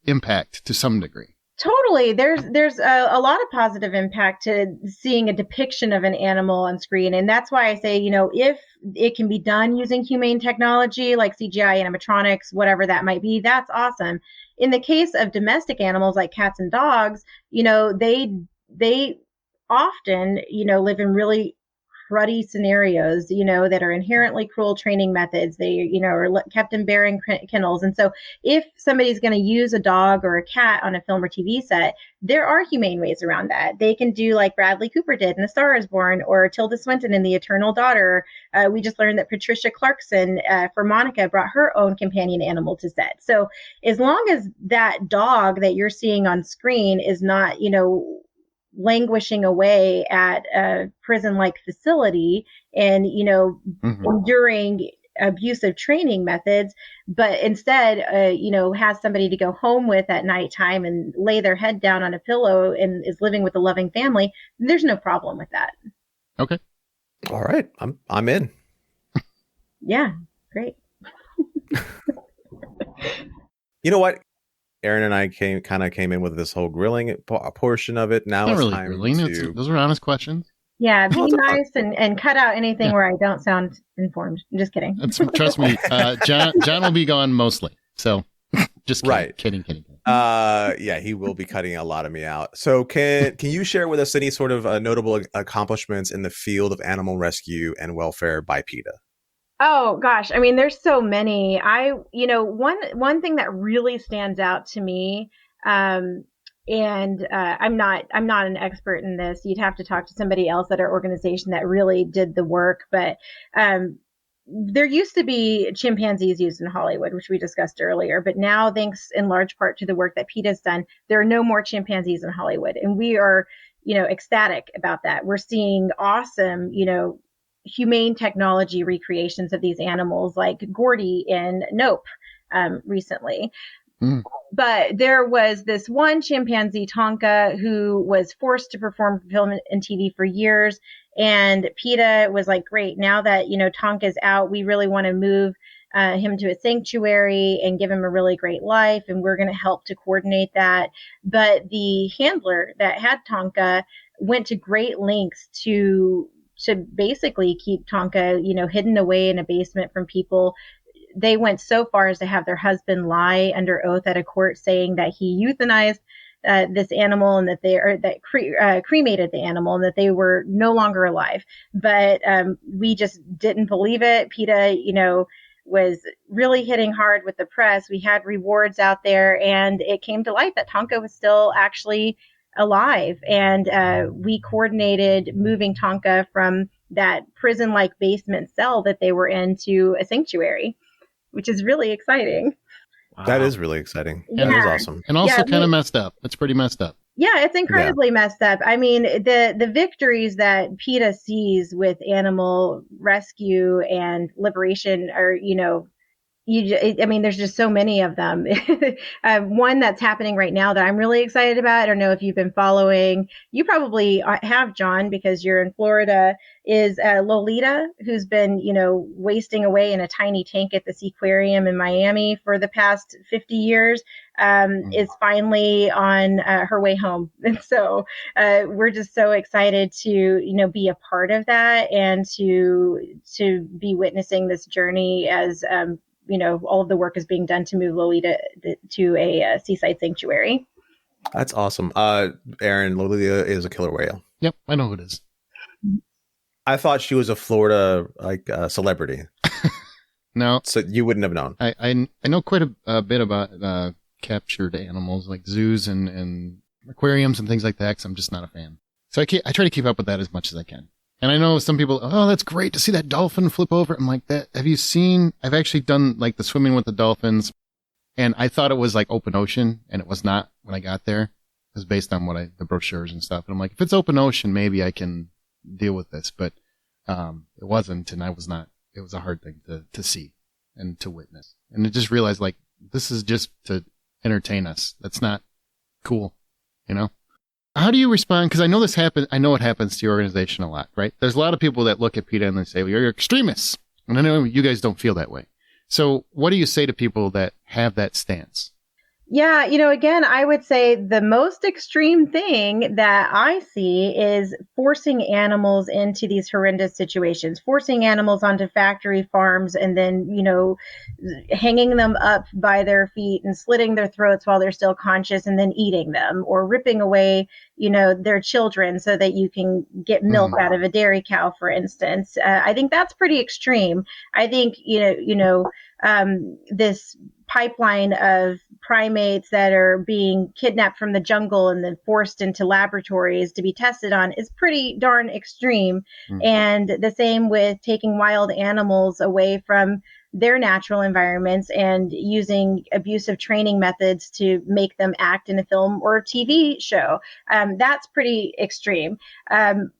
impact to some degree. Totally. There's a lot of positive impact to seeing a depiction of an animal on screen. And that's why I say, if it can be done using humane technology like CGI, animatronics, whatever that might be, that's awesome. In the case of domestic animals like cats and dogs, they often, live in really cruddy scenarios, that are inherently cruel training methods. They, are kept in bearing kennels. And so if somebody's going to use a dog or a cat on a film or TV set, there are humane ways around that. They can do like Bradley Cooper did in A Star is Born, or Tilda Swinton in The Eternal Daughter. We just learned that Patricia Clarkson for Monica brought her own companion animal to set. So as long as that dog that you're seeing on screen is not, languishing away at a prison-like facility and, enduring abusive training methods, but instead, has somebody to go home with at nighttime and lay their head down on a pillow and is living with a loving family, there's no problem with that. Okay. All right. I'm in. Yeah. Great. You know what? Aaron and I came in with this whole grilling portion of it. Now Not it's really time grilling. Those are honest questions. Yeah, be nice and cut out anything where I don't sound informed. I'm just kidding. Trust me, John will be gone mostly. So just kidding. Right. Kidding. Yeah, he will be cutting a lot of me out. So can you share with us any sort of notable accomplishments in the field of animal rescue and welfare by PETA? Oh gosh, I mean, there's so many. One thing that really stands out to me, and I'm not an expert in this. You'd have to talk to somebody else at our organization that really did the work. But there used to be chimpanzees used in Hollywood, which we discussed earlier. But now, thanks in large part to the work that PETA's done, there are no more chimpanzees in Hollywood, and we are, ecstatic about that. We're seeing awesome, humane technology recreations of these animals, like Gordy in Nope recently. But there was this one chimpanzee, Tonka, who was forced to perform film and TV for years. And PETA was like, great, now that, Tonka's out, we really want to move him to a sanctuary and give him a really great life. And we're going to help to coordinate that. But the handler that had Tonka went to great lengths to basically keep Tonka, hidden away in a basement from people. They went so far as to have their husband lie under oath at a court saying that he euthanized this animal and that cremated the animal and that they were no longer alive. But we just didn't believe it. PETA, was really hitting hard with the press. We had rewards out there, and it came to light that Tonka was still actually alive. And we coordinated moving Tonka from that prison-like basement cell that they were in to a sanctuary, which is really exciting. Wow. That is really exciting. Yeah. That is awesome. And also kind of messed up. It's pretty messed up. Yeah, it's incredibly messed up. I mean, the victories that PETA sees with animal rescue and liberation are, there's just so many of them. One that's happening right now that I'm really excited about, I don't know if you've been following, you probably have, John, because you're in Florida, is Lolita, who's been, wasting away in a tiny tank at this aquarium in Miami for the past 50 years, is finally on her way home. And so we're just so excited to, be a part of that and to be witnessing this journey as, all of the work is being done to move Lolita to a seaside sanctuary. That's awesome. Aaron, Lolita is a killer whale. Yep, I know who it is. I thought she was a Florida celebrity. No, so you wouldn't have known. I know quite a bit about captured animals like zoos and aquariums and things like that, because I'm just not a fan. So I try to keep up with that as much as I can. And I know some people, oh, that's great to see that dolphin flip over. I'm like, that. Have you seen? I've actually done like the swimming with the dolphins, and I thought it was like open ocean, and it was not when I got there. It was based on the brochures and stuff. And I'm like, if it's open ocean, maybe I can deal with this. But it wasn't, and I was not. It was a hard thing to see and to witness. And I just realized, like, this is just to entertain us. That's not cool, How do you respond? Because I know this happens. I know it happens to your organization a lot, right? There's a lot of people that look at PETA and they say, well, you're extremists. And I know you guys don't feel that way. So what do you say to people that have that stance? Yeah, again, I would say the most extreme thing that I see is forcing animals into these horrendous situations, forcing animals onto factory farms and then, hanging them up by their feet and slitting their throats while they're still conscious and then eating them, or ripping away, their children so that you can get milk out of a dairy cow, for instance. I think that's pretty extreme. I think, this pipeline of primates that are being kidnapped from the jungle and then forced into laboratories to be tested on is pretty darn extreme. And the same with taking wild animals away from their natural environments and using abusive training methods to make them act in a film or a TV show. That's pretty extreme.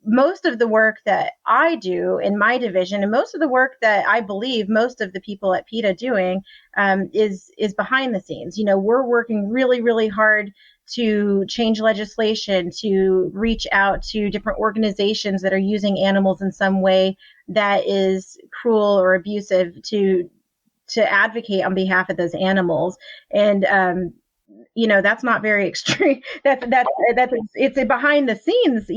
Most of the work that I do in my division, and most of the work that I believe most of the people at PETA doing, is behind the scenes. We're working really, really hard to change legislation, to reach out to different organizations that are using animals in some way that is cruel or abusive, to advocate on behalf of those animals. And that's not very extreme. That's it's behind the scenes,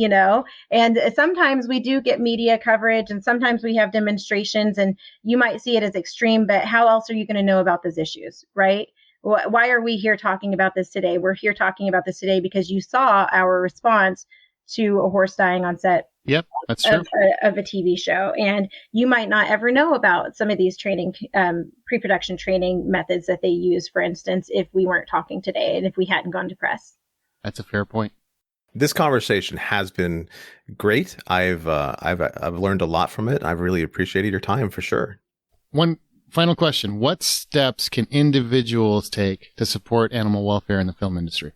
and sometimes we do get media coverage, and sometimes we have demonstrations, and you might see it as extreme, but how else are you going to know about those issues, right? Why are we here talking about this today? We're here talking about this today because you saw our response to a horse dying on set. Yep, that's true. Of a TV show. And you might not ever know about some of these training, pre-production training methods that they use, for instance, if we weren't talking today and if we hadn't gone to press. That's a fair point. This conversation has been great. I've learned a lot from it. I've really appreciated your time for sure. One final question. What steps can individuals take to support animal welfare in the film industry?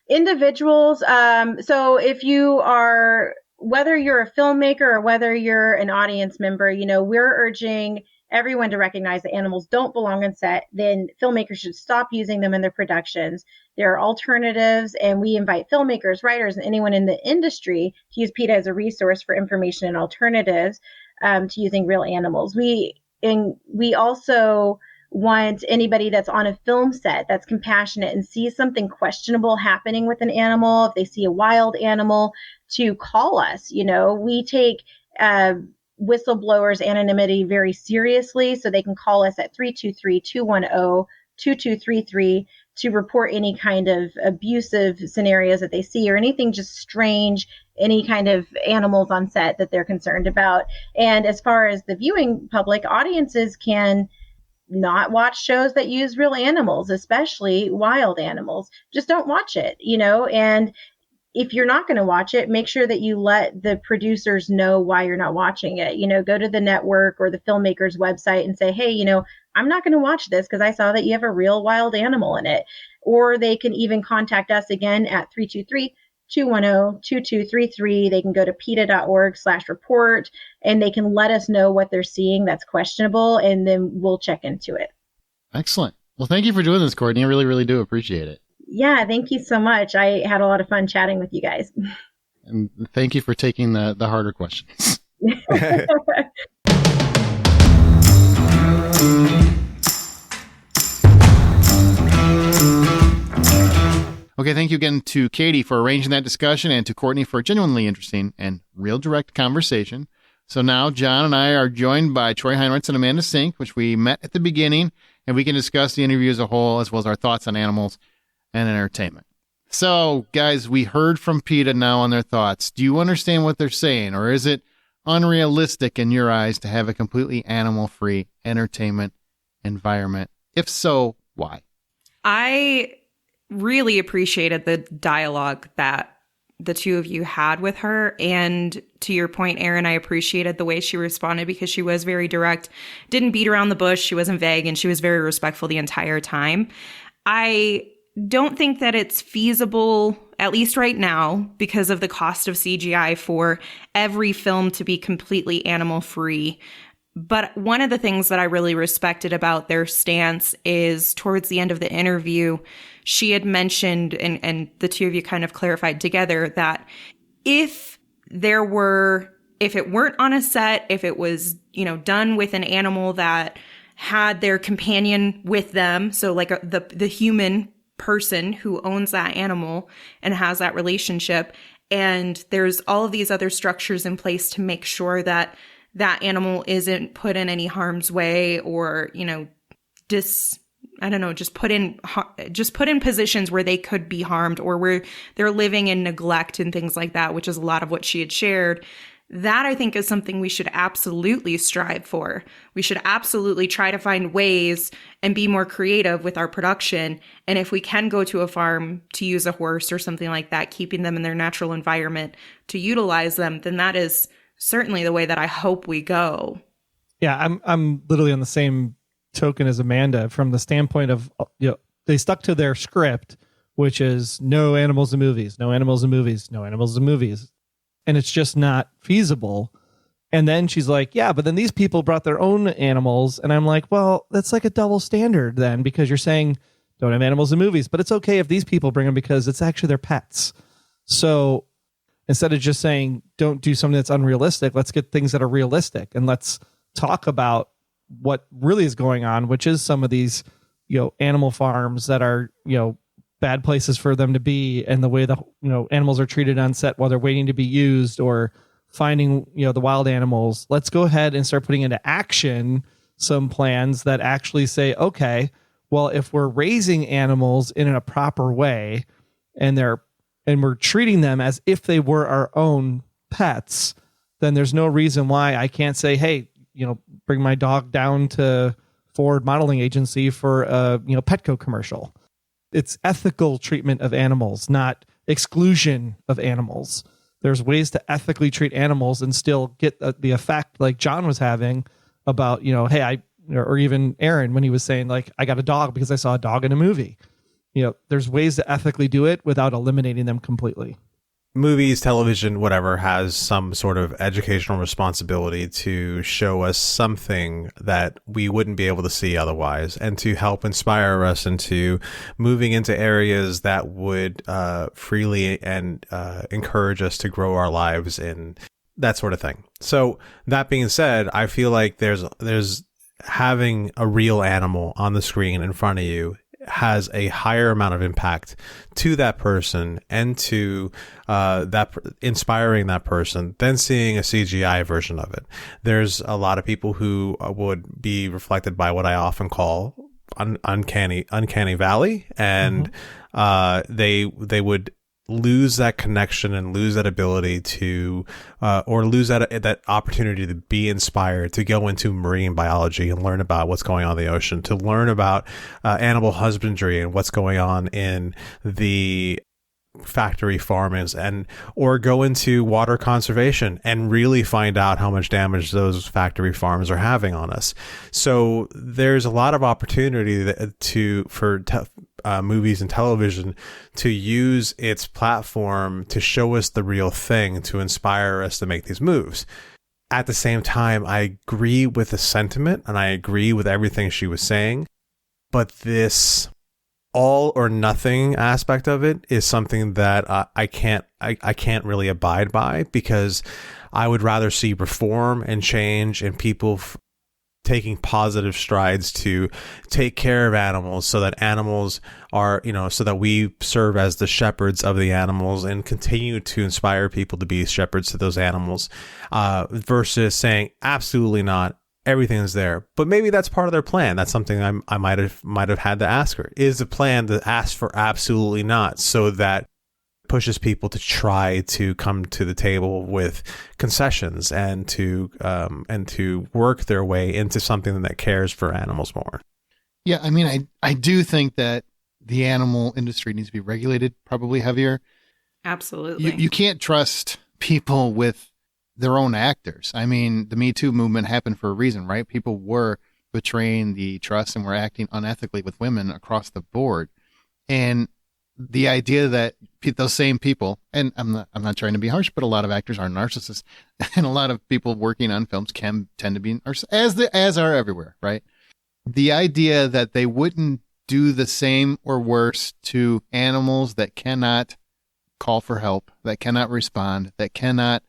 Individuals. So if you are, whether you're a filmmaker or whether you're an audience member, we're urging everyone to recognize that animals don't belong on set. Then filmmakers should stop using them in their productions. There are alternatives, and we invite filmmakers, writers, and anyone in the industry to use PETA as a resource for information and alternatives to using real animals. We also want anybody that's on a film set that's compassionate and sees something questionable happening with an animal, if they see a wild animal, to call us. We take whistleblowers' anonymity very seriously, so they can call us at 323-210-2233 to report any kind of abusive scenarios that they see, or anything just strange, any kind of animals on set that they're concerned about. And as far as the viewing public, audiences can not watch shows that use real animals, especially wild animals. Just don't watch it, and if you're not going to watch it, make sure that you let the producers know why you're not watching it. Go to the network or the filmmaker's website and say, hey, I'm not going to watch this because I saw that you have a real wild animal in it. Or they can even contact us again at 323-210-2233. They can go to PETA.org/report, and they can let us know what they're seeing that's questionable, and then we'll check into it. Excellent. Well, thank you for doing this, Courtney. I really, really do appreciate it. Yeah, thank you so much. I had a lot of fun chatting with you guys. And thank you for taking the harder questions. Okay, thank you again to Katie for arranging that discussion, and to Courtney for a genuinely interesting and real direct conversation. So now John and I are joined by Troy Heinrichs and Amanda Sink, which we met at the beginning, and we can discuss the interview as a whole, as well as our thoughts on animals and entertainment. So, guys, we heard from PETA now on their thoughts. Do you understand what they're saying, or is it unrealistic in your eyes to have a completely animal-free entertainment environment? If so, why? I really appreciated the dialogue that the two of you had with her. And to your point, Erin, I appreciated the way she responded, because she was very direct, didn't beat around the bush, she wasn't vague, and she was very respectful the entire time. I don't think that it's feasible, at least right now, because of the cost of CGI, for every film to be completely animal free. But one of the things that I really respected about their stance is towards the end of the interview, she had mentioned, and the two of you kind of clarified together, that if it weren't on a set, if it was, done with an animal that had their companion with them, so like the human person who owns that animal and has that relationship, and there's all of these other structures in place to make sure that that animal isn't put in any harm's way, or just put in positions where they could be harmed, or where they're living in neglect and things like that, which is a lot of what she had shared. That, I think, is something we should absolutely strive for. We should absolutely try to find ways and be more creative with our production. And if we can go to a farm to use a horse or something like that, keeping them in their natural environment to utilize them, then that is certainly the way that I hope we go. Yeah, I'm literally on the same token as Amanda from the standpoint of, they stuck to their script, which is no animals in movies, no animals in movies, no animals in movies. And it's just not feasible. And then she's like, yeah, but then these people brought their own animals. And I'm like, well, that's like a double standard then, because you're saying don't have animals in movies, but it's okay if these people bring them because it's actually their pets. So instead of just saying don't do something that's unrealistic, let's get things that are realistic and let's talk about what really is going on, which is some of these, animal farms that are, bad places for them to be, and the way the animals are treated on set while they're waiting to be used, or finding the wild animals. Let's go ahead and start putting into action some plans that actually say, okay, well, if we're raising animals in a proper way and we're treating them as if they were our own pets, then there's no reason why I can't say, hey, bring my dog down to Ford Modeling Agency for a Petco commercial. It's ethical treatment of animals, not exclusion of animals. There's ways to ethically treat animals and still get the effect like John was having about, hey, or even Aaron when he was saying like, I got a dog because I saw a dog in a movie. There's ways to ethically do it without eliminating them completely. Movies, television, whatever, has some sort of educational responsibility to show us something that we wouldn't be able to see otherwise, and to help inspire us into moving into areas that would freely and encourage us to grow our lives in that sort of thing. So that being said, I feel like there's having a real animal on the screen in front of you has a higher amount of impact to that person and to inspiring that person than seeing a CGI version of it. There's a lot of people who would be reflected by what I often call uncanny valley, and they would lose that connection and lose that ability to or lose that opportunity to be inspired to go into marine biology and learn about what's going on in the ocean, to learn about animal husbandry and what's going on in the factory farms, or go into water conservation and really find out how much damage those factory farms are having on us. So there's a lot of opportunity for movies and television to use its platform to show us the real thing, to inspire us to make these moves. At the same time, I agree with the sentiment and I agree with everything she was saying, but this all or nothing aspect of it is something that I can't really abide by, because I would rather see reform and change and people taking positive strides to take care of animals, so that animals are, so that we serve as the shepherds of the animals and continue to inspire people to be shepherds to those animals, versus saying absolutely not. Everything is there, but maybe that's part of their plan. That's something I might have had to ask her. Is the plan to ask for absolutely not, so that pushes people to try to come to the table with concessions and to work their way into something that cares for animals more? Yeah, I mean, I do think that the animal industry needs to be regulated probably heavier. Absolutely. You can't trust people with their own actors. I mean, the Me Too movement happened for a reason, right? People were betraying the trust and were acting unethically with women across the board. And the idea that those same people, and I'm not trying to be harsh, but a lot of actors are narcissists, and a lot of people working on films can tend to be as are everywhere, right? The idea that they wouldn't do the same or worse to animals that cannot call for help, that cannot respond, that cannot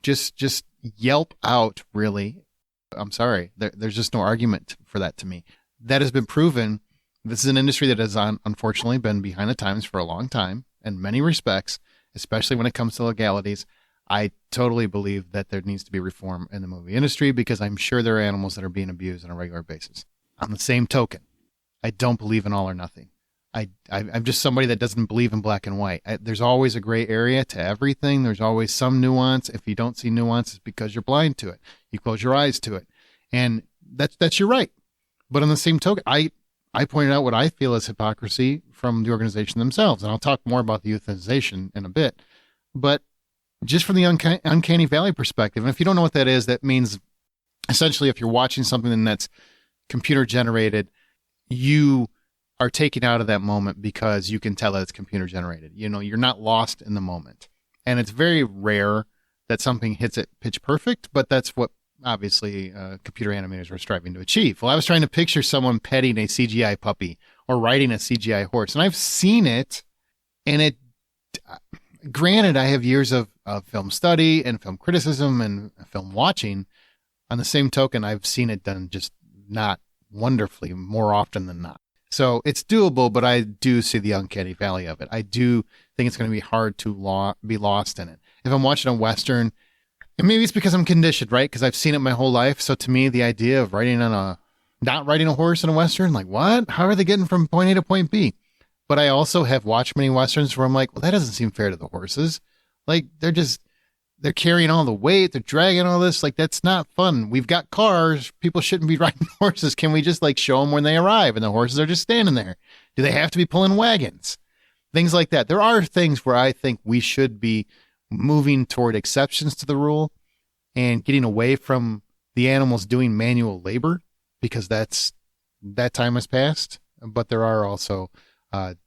just yelp out, really. I'm sorry. There's just no argument for that to me. That has been proven. This is an industry that has unfortunately been behind the times for a long time in many respects, especially when it comes to legalities. I totally believe that there needs to be reform in the movie industry, because I'm sure there are animals that are being abused on a regular basis. On the same token, I don't believe in all or nothing. I'm just somebody that doesn't believe in black and white. There's always a gray area to everything. There's always some nuance. If you don't see nuance, it's because you're blind to it. You close your eyes to it. And that's your right. But on the same token, I pointed out what I feel is hypocrisy from the organization themselves. And I'll talk more about the euthanization in a bit. But just from the uncanny valley perspective, and if you don't know what that is, that means essentially if you're watching something that's computer generated, you are taken out of that moment because you can tell that it's computer generated. You know, you're not lost in the moment. And it's very rare that something hits it pitch perfect, but that's what obviously computer animators were striving to achieve. Well, I was trying to picture someone petting a CGI puppy or riding a CGI horse, and I've seen it, and it, granted, I have years of film study and film criticism and film watching. On the same token, I've seen it done just not wonderfully more often than not. So it's doable, but I do see the uncanny valley of it. I do think it's going to be hard to be lost in it. If I'm watching a Western, and maybe it's because I'm conditioned, right? Because I've seen it my whole life. So to me, the idea of not riding a horse in a Western, like what? How are they getting from point A to point B? But I also have watched many Westerns where I'm like, well, that doesn't seem fair to the horses. Like they're carrying all the weight, they're dragging all this. Like, that's not fun. We've got cars. People shouldn't be riding horses. Can we just like show them when they arrive and the horses are just standing there? Do they have to be pulling wagons? Things like that. There are things where I think we should be moving toward exceptions to the rule and getting away from the animals doing manual labor, because that time has passed. But there are also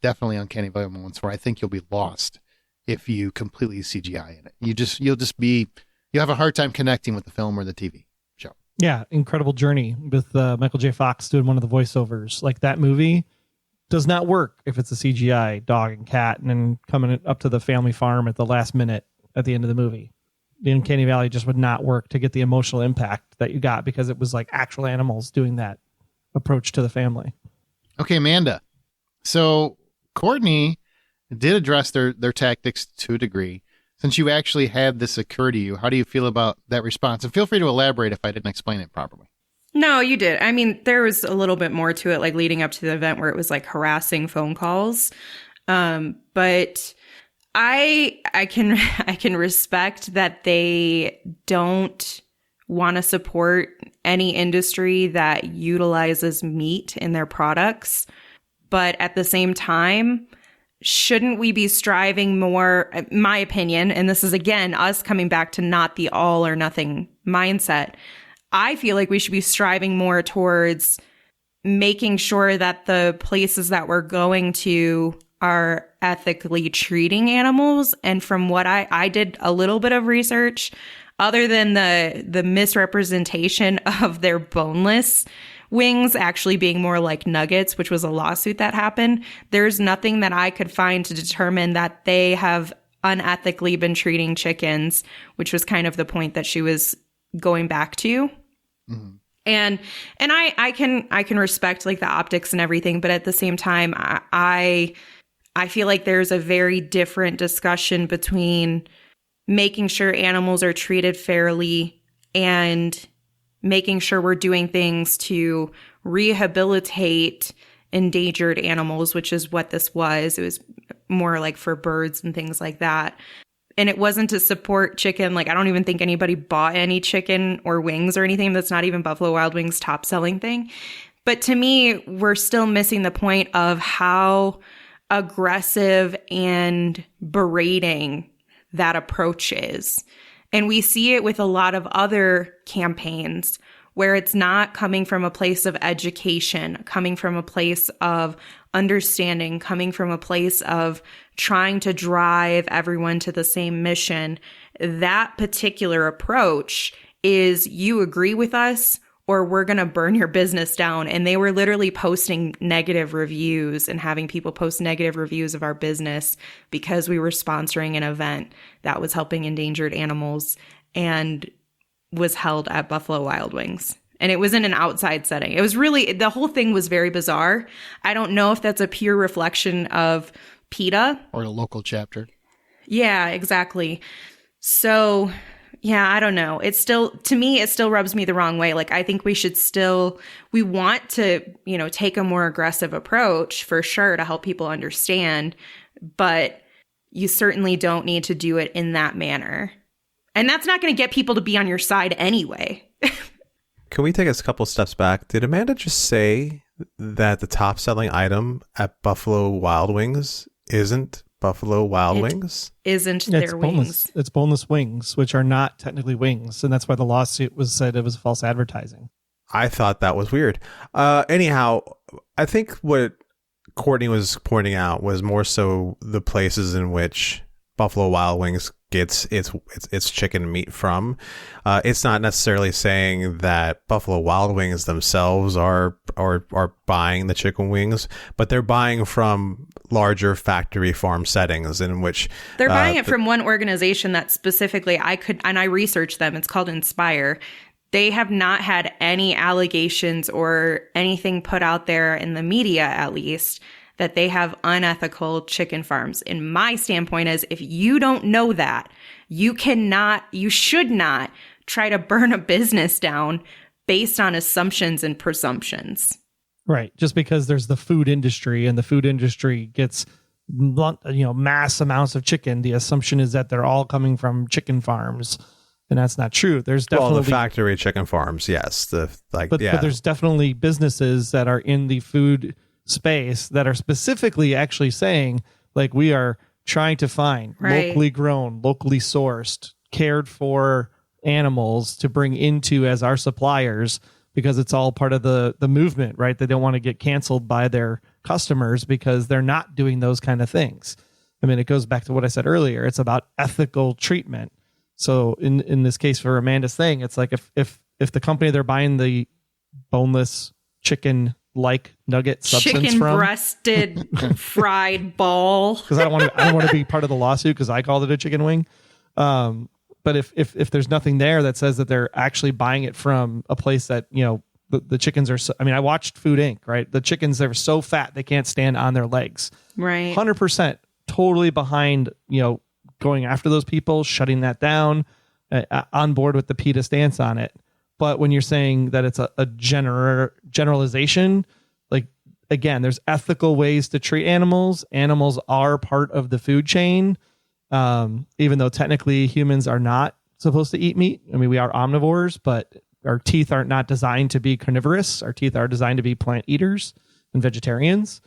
definitely uncanny valley moments where I think you'll be lost if you completely CGI in it. You'll have a hard time connecting with the film or the TV show. Yeah, incredible journey with Michael J. Fox doing one of the voiceovers. Like, that movie does not work if it's a CGI dog and cat and then coming up to the family farm at the last minute at the end of the movie. The Uncanny Valley just would not work to get the emotional impact that you got, because it was like actual animals doing that approach to the family. Okay, Amanda. So Courtney did address their tactics to a degree. Since you actually had this occur to you, how do you feel about that response? And feel free to elaborate if I didn't explain it properly. No, you did. I mean, there was a little bit more to it, like leading up to the event where it was like harassing phone calls. But I can respect that they don't want to support any industry that utilizes meat in their products. But at the same time, shouldn't we be striving more, my opinion, and this is again us coming back to not the all or nothing mindset. I feel like we should be striving more towards making sure that the places that we're going to are ethically treating animals. And from what I did a little bit of research, other than the misrepresentation of their boneless wings actually being more like nuggets, which was a lawsuit that happened, there's nothing that I could find to determine that they have unethically been treating chickens, which was kind of the point that she was going back to. Mm-hmm. And I can respect like the optics and everything, but at the same time, I feel like there's a very different discussion between making sure animals are treated fairly and making sure we're doing things to rehabilitate endangered animals, which is what this was. It was more like for birds and things like that. And it wasn't to support chicken. Like, I don't even think anybody bought any chicken or wings or anything. That's not even Buffalo Wild Wings' top selling thing. But to me, we're still missing the point of how aggressive and berating that approach is. And we see it with a lot of other campaigns where it's not coming from a place of education, coming from a place of understanding, coming from a place of trying to drive everyone to the same mission. That particular approach is, you agree with us or we're going to burn your business down. And they were literally posting negative reviews and having people post negative reviews of our business because we were sponsoring an event that was helping endangered animals and was held at Buffalo Wild Wings. And it was in an outside setting. It was really, the whole thing was very bizarre. I don't know if that's a pure reflection of PETA. Or a local chapter. Yeah, exactly. So, yeah, I don't know. It's still, to me, it still rubs me the wrong way. Like, I think we want to, take a more aggressive approach for sure to help people understand, but you certainly don't need to do it in that manner. And that's not going to get people to be on your side anyway. Can we take a couple steps back? Did Amanda just say that the top selling item at Buffalo Wild Wings isn't Buffalo Wild Wings? Isn't their wings. It's boneless wings, which are not technically wings. And that's why the lawsuit was said it was false advertising. I thought that was weird. Anyhow, I think what Courtney was pointing out was more so the places in which Buffalo Wild Wings gets its chicken meat from. It's not necessarily saying that Buffalo Wild Wings themselves are buying the chicken wings, but they're buying from larger factory farm settings in which they're buying it from one organization that specifically I researched them. It's called Inspire. They have not had any allegations or anything put out there in the media, at least, that they have unethical chicken farms. And my standpoint is, if you don't know that, you should not try to burn a business down based on assumptions and presumptions. Right. Just because there's the food industry and the food industry gets mass amounts of chicken, the assumption is that they're all coming from chicken farms. And that's not true. There's definitely the factory chicken farms. Yes. But there's definitely businesses that are in the food space that are specifically actually saying, like, we are trying to find locally grown, locally sourced, cared for animals to bring into as our suppliers, because it's all part of the movement, right? They don't want to get canceled by their customers because they're not doing those kind of things. I mean, it goes back to what I said earlier. It's about ethical treatment. So in this case for Amanda's thing, it's like if the company they're buying the boneless chicken like nugget substance chicken from, breasted fried ball, because I don't want to be part of the lawsuit because I called it a chicken wing. But if there's nothing there that says that they're actually buying it from a place that, the chickens are, I watched Food Inc., right? The chickens, they're so fat, they can't stand on their legs. Right. 100% totally behind, going after those people, shutting that down, on board with the PETA stance on it. But when you're saying that it's a generalization, like, again, there's ethical ways to treat animals. Animals are part of the food chain. Even though technically humans are not supposed to eat meat. I mean, we are omnivores, but our teeth are not designed to be carnivorous. Our teeth are designed to be plant eaters and vegetarians.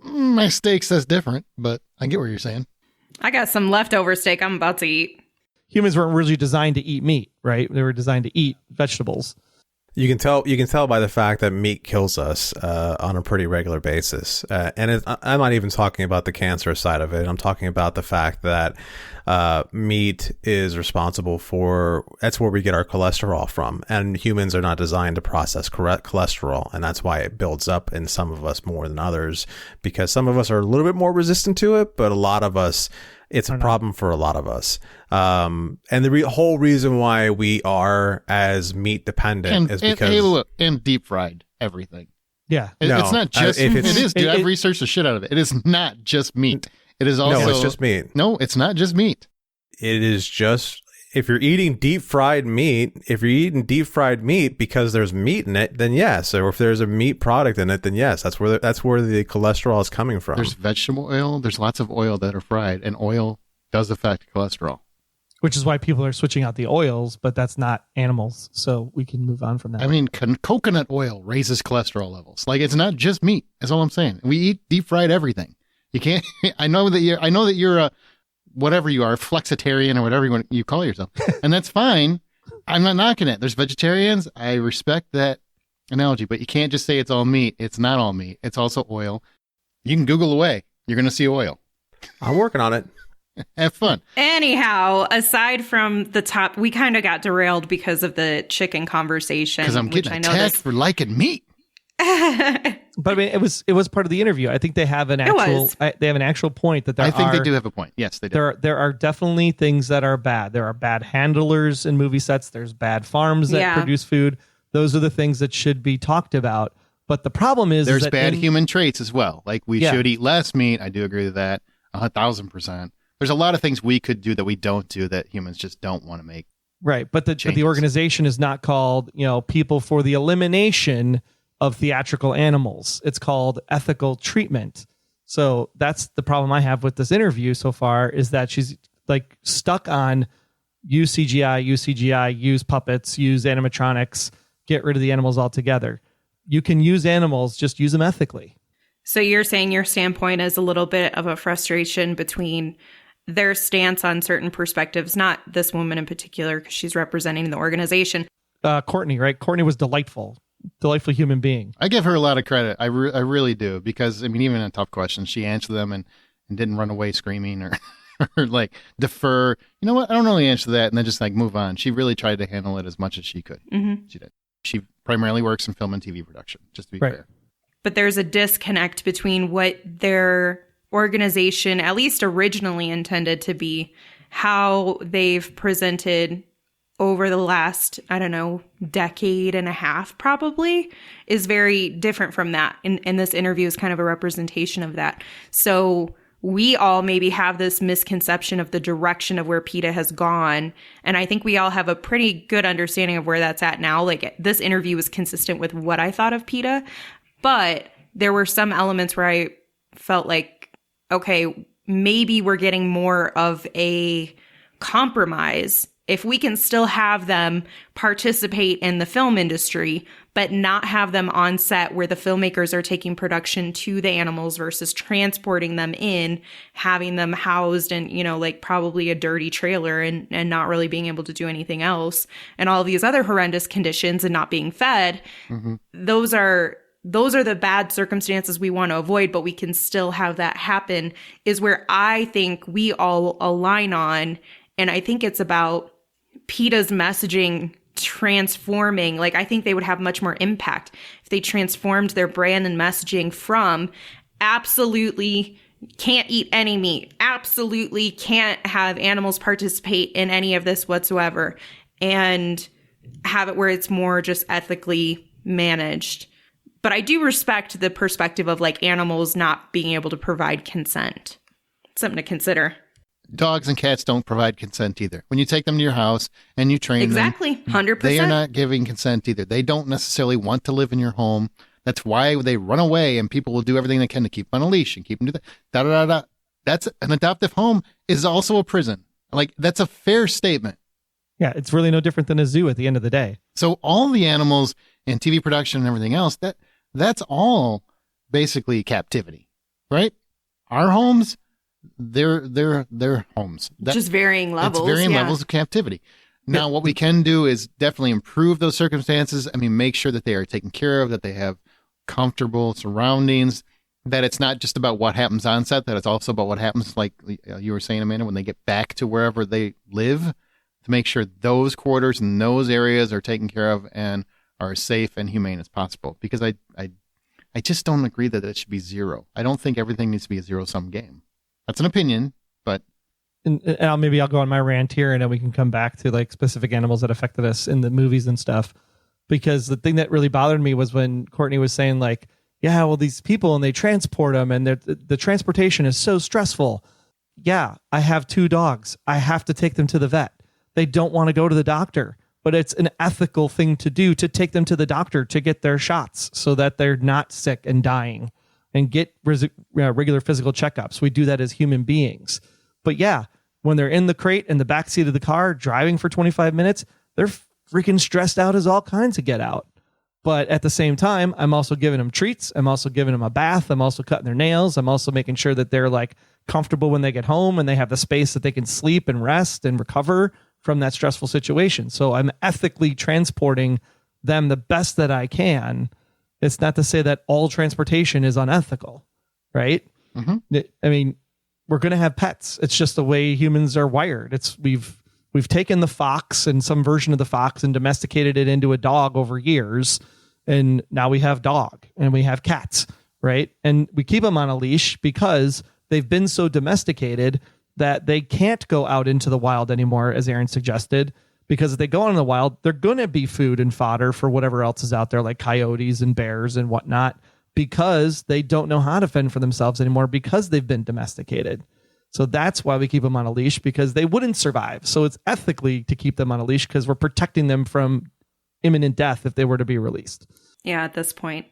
My steak says different, but I get what you're saying. I got some leftover steak I'm about to eat. Humans weren't really designed to eat meat, right? They were designed to eat vegetables. You can tell by the fact that meat kills us on a pretty regular basis. I'm not even talking about the cancer side of it. I'm talking about the fact that meat is responsible that's where we get our cholesterol from. And humans are not designed to process cholesterol. And that's why it builds up in some of us more than others, because some of us are a little bit more resistant to it, but a lot of us, it's a problem for a lot of us. And the whole reason why we are as meat dependent is because... And deep fried everything. Yeah. It's not just... it is, dude. I've researched the shit out of it. It is not just meat. It is also... No, it's just meat. No, it's not just meat. It is just... If you're eating deep fried meat, because there's meat in it, then yes. Or if there's a meat product in it, then yes. That's where the cholesterol is coming from. There's vegetable oil. There's lots of oil that are fried, and oil does affect cholesterol. Which is why people are switching out the oils, but that's not animals. So we can move on from that. I mean, coconut oil raises cholesterol levels. Like, it's not just meat. That's all I'm saying. We eat deep fried everything. You can't. I know that you're a whatever you are, flexitarian or whatever you call yourself, and that's fine. I'm not knocking it. There's vegetarians. I respect that analogy, but you can't just say it's all meat. It's not all meat. It's also oil. You can Google away. You're going to see oil. I'm working on it. Have fun. Anyhow, aside from the top, we kind of got derailed because of the chicken conversation. Because I'm getting attacked for liking meat. But I mean, it was part of the interview. I think they have an actual point that I think they do have a point. Yes, they do. There are definitely things that are bad. There are bad handlers in movie sets. There's bad farms that produce food. Those are the things that should be talked about. But the problem is there's bad human traits as well. Like, we should eat less meat. I do agree with that 1,000%. There's a lot of things we could do that we don't do that humans just don't want to make. Right, but the organization is not called, People for the Elimination of Theatrical Animals. It's called Ethical Treatment. So that's the problem I have with this interview so far, is that she's like stuck on use CGI, use puppets, use animatronics, get rid of the animals altogether. You can use animals, just use them ethically. So you're saying your standpoint is a little bit of a frustration between their stance on certain perspectives, not this woman in particular, because she's representing the organization. Courtney, right? Courtney was delightful. delightful human being. I give her a lot of credit. I really do, because I mean, even in tough questions, she answered them and didn't run away screaming or or like defer. You know what? I don't really answer that, and then just like move on. She really tried to handle it as much as she could. Mm-hmm. She did. She primarily works in film and TV production, just to be fair. But there's a disconnect between what their organization, at least originally intended to be, how they've presented over the last, I don't know, decade and a half probably, is very different from that. And this interview is kind of a representation of that. So we all maybe have this misconception of the direction of where PETA has gone. And I think we all have a pretty good understanding of where that's at now. Like, this interview was consistent with what I thought of PETA, but there were some elements where I felt like, okay, maybe we're getting more of a compromise if we can still have them participate in the film industry, but not have them on set where the filmmakers are taking production to the animals versus transporting them in, having them housed in, you know, like probably a dirty trailer and not really being able to do anything else, and all of these other horrendous conditions and not being fed. Mm-hmm. Those are the bad circumstances we want to avoid, but we can still have that happen, is where I think we all align on. And I think it's about PETA's messaging transforming. Like, I think they would have much more impact if they transformed their brand and messaging from absolutely can't eat any meat, absolutely can't have animals participate in any of this whatsoever, and have it where it's more just ethically managed. But I do respect the perspective of like animals not being able to provide consent. Something to consider. Dogs and cats don't provide consent either. When you take them to your house and you train them, 100%. they are not giving consent either. They don't necessarily want to live in your home. That's why they run away, and people will do everything they can to keep them on a leash and keep them to that. That's an adoptive home is also a prison. Like, that's a fair statement. Yeah, it's really no different than a zoo at the end of the day. So all the animals in TV production and everything else, that's all basically captivity, right? Our homes, they're homes. Just varying levels. It's varying levels of captivity. Now, what we can do is definitely improve those circumstances. I mean, make sure that they are taken care of, that they have comfortable surroundings, that it's not just about what happens on set, that it's also about what happens, like you were saying, Amanda, when they get back to wherever they live, to make sure those quarters and those areas are taken care of and are as safe and humane as possible. Because I just don't agree that it should be zero. I don't think everything needs to be a zero-sum game. That's an opinion, but... And maybe I'll go on my rant here, and then we can come back to like specific animals that affected us in the movies and stuff. Because the thing that really bothered me was when Courtney was saying like, yeah, well, these people, and they transport them, and the transportation is so stressful. Yeah, I have 2 dogs. I have to take them to the vet. They don't want to go to the doctor, but it's an ethical thing to do, to take them to the doctor to get their shots so that they're not sick and dying, and get regular physical checkups. We do that as human beings. But yeah, when they're in the crate in the backseat of the car driving for 25 minutes, they're freaking stressed out as all kinds of get out. But at the same time, I'm also giving them treats. I'm also giving them a bath. I'm also cutting their nails. I'm also making sure that they're like comfortable when they get home and they have the space that they can sleep and rest and recover from that stressful situation. So I'm ethically transporting them the best that I can. It's not to say that all transportation is unethical, right? Mm-hmm. I mean, we're going to have pets. It's just the way humans are wired. We've taken the fox and some version of the fox and domesticated it into a dog over years. And now we have dog and we have cats, right? And we keep them on a leash because they've been so domesticated that they can't go out into the wild anymore, as Aaron suggested, because if they go out in the wild, they're going to be food and fodder for whatever else is out there, like coyotes and bears and whatnot, because they don't know how to fend for themselves anymore because they've been domesticated. So that's why we keep them on a leash, because they wouldn't survive. So it's ethically to keep them on a leash because we're protecting them from imminent death if they were to be released. Yeah, at this point.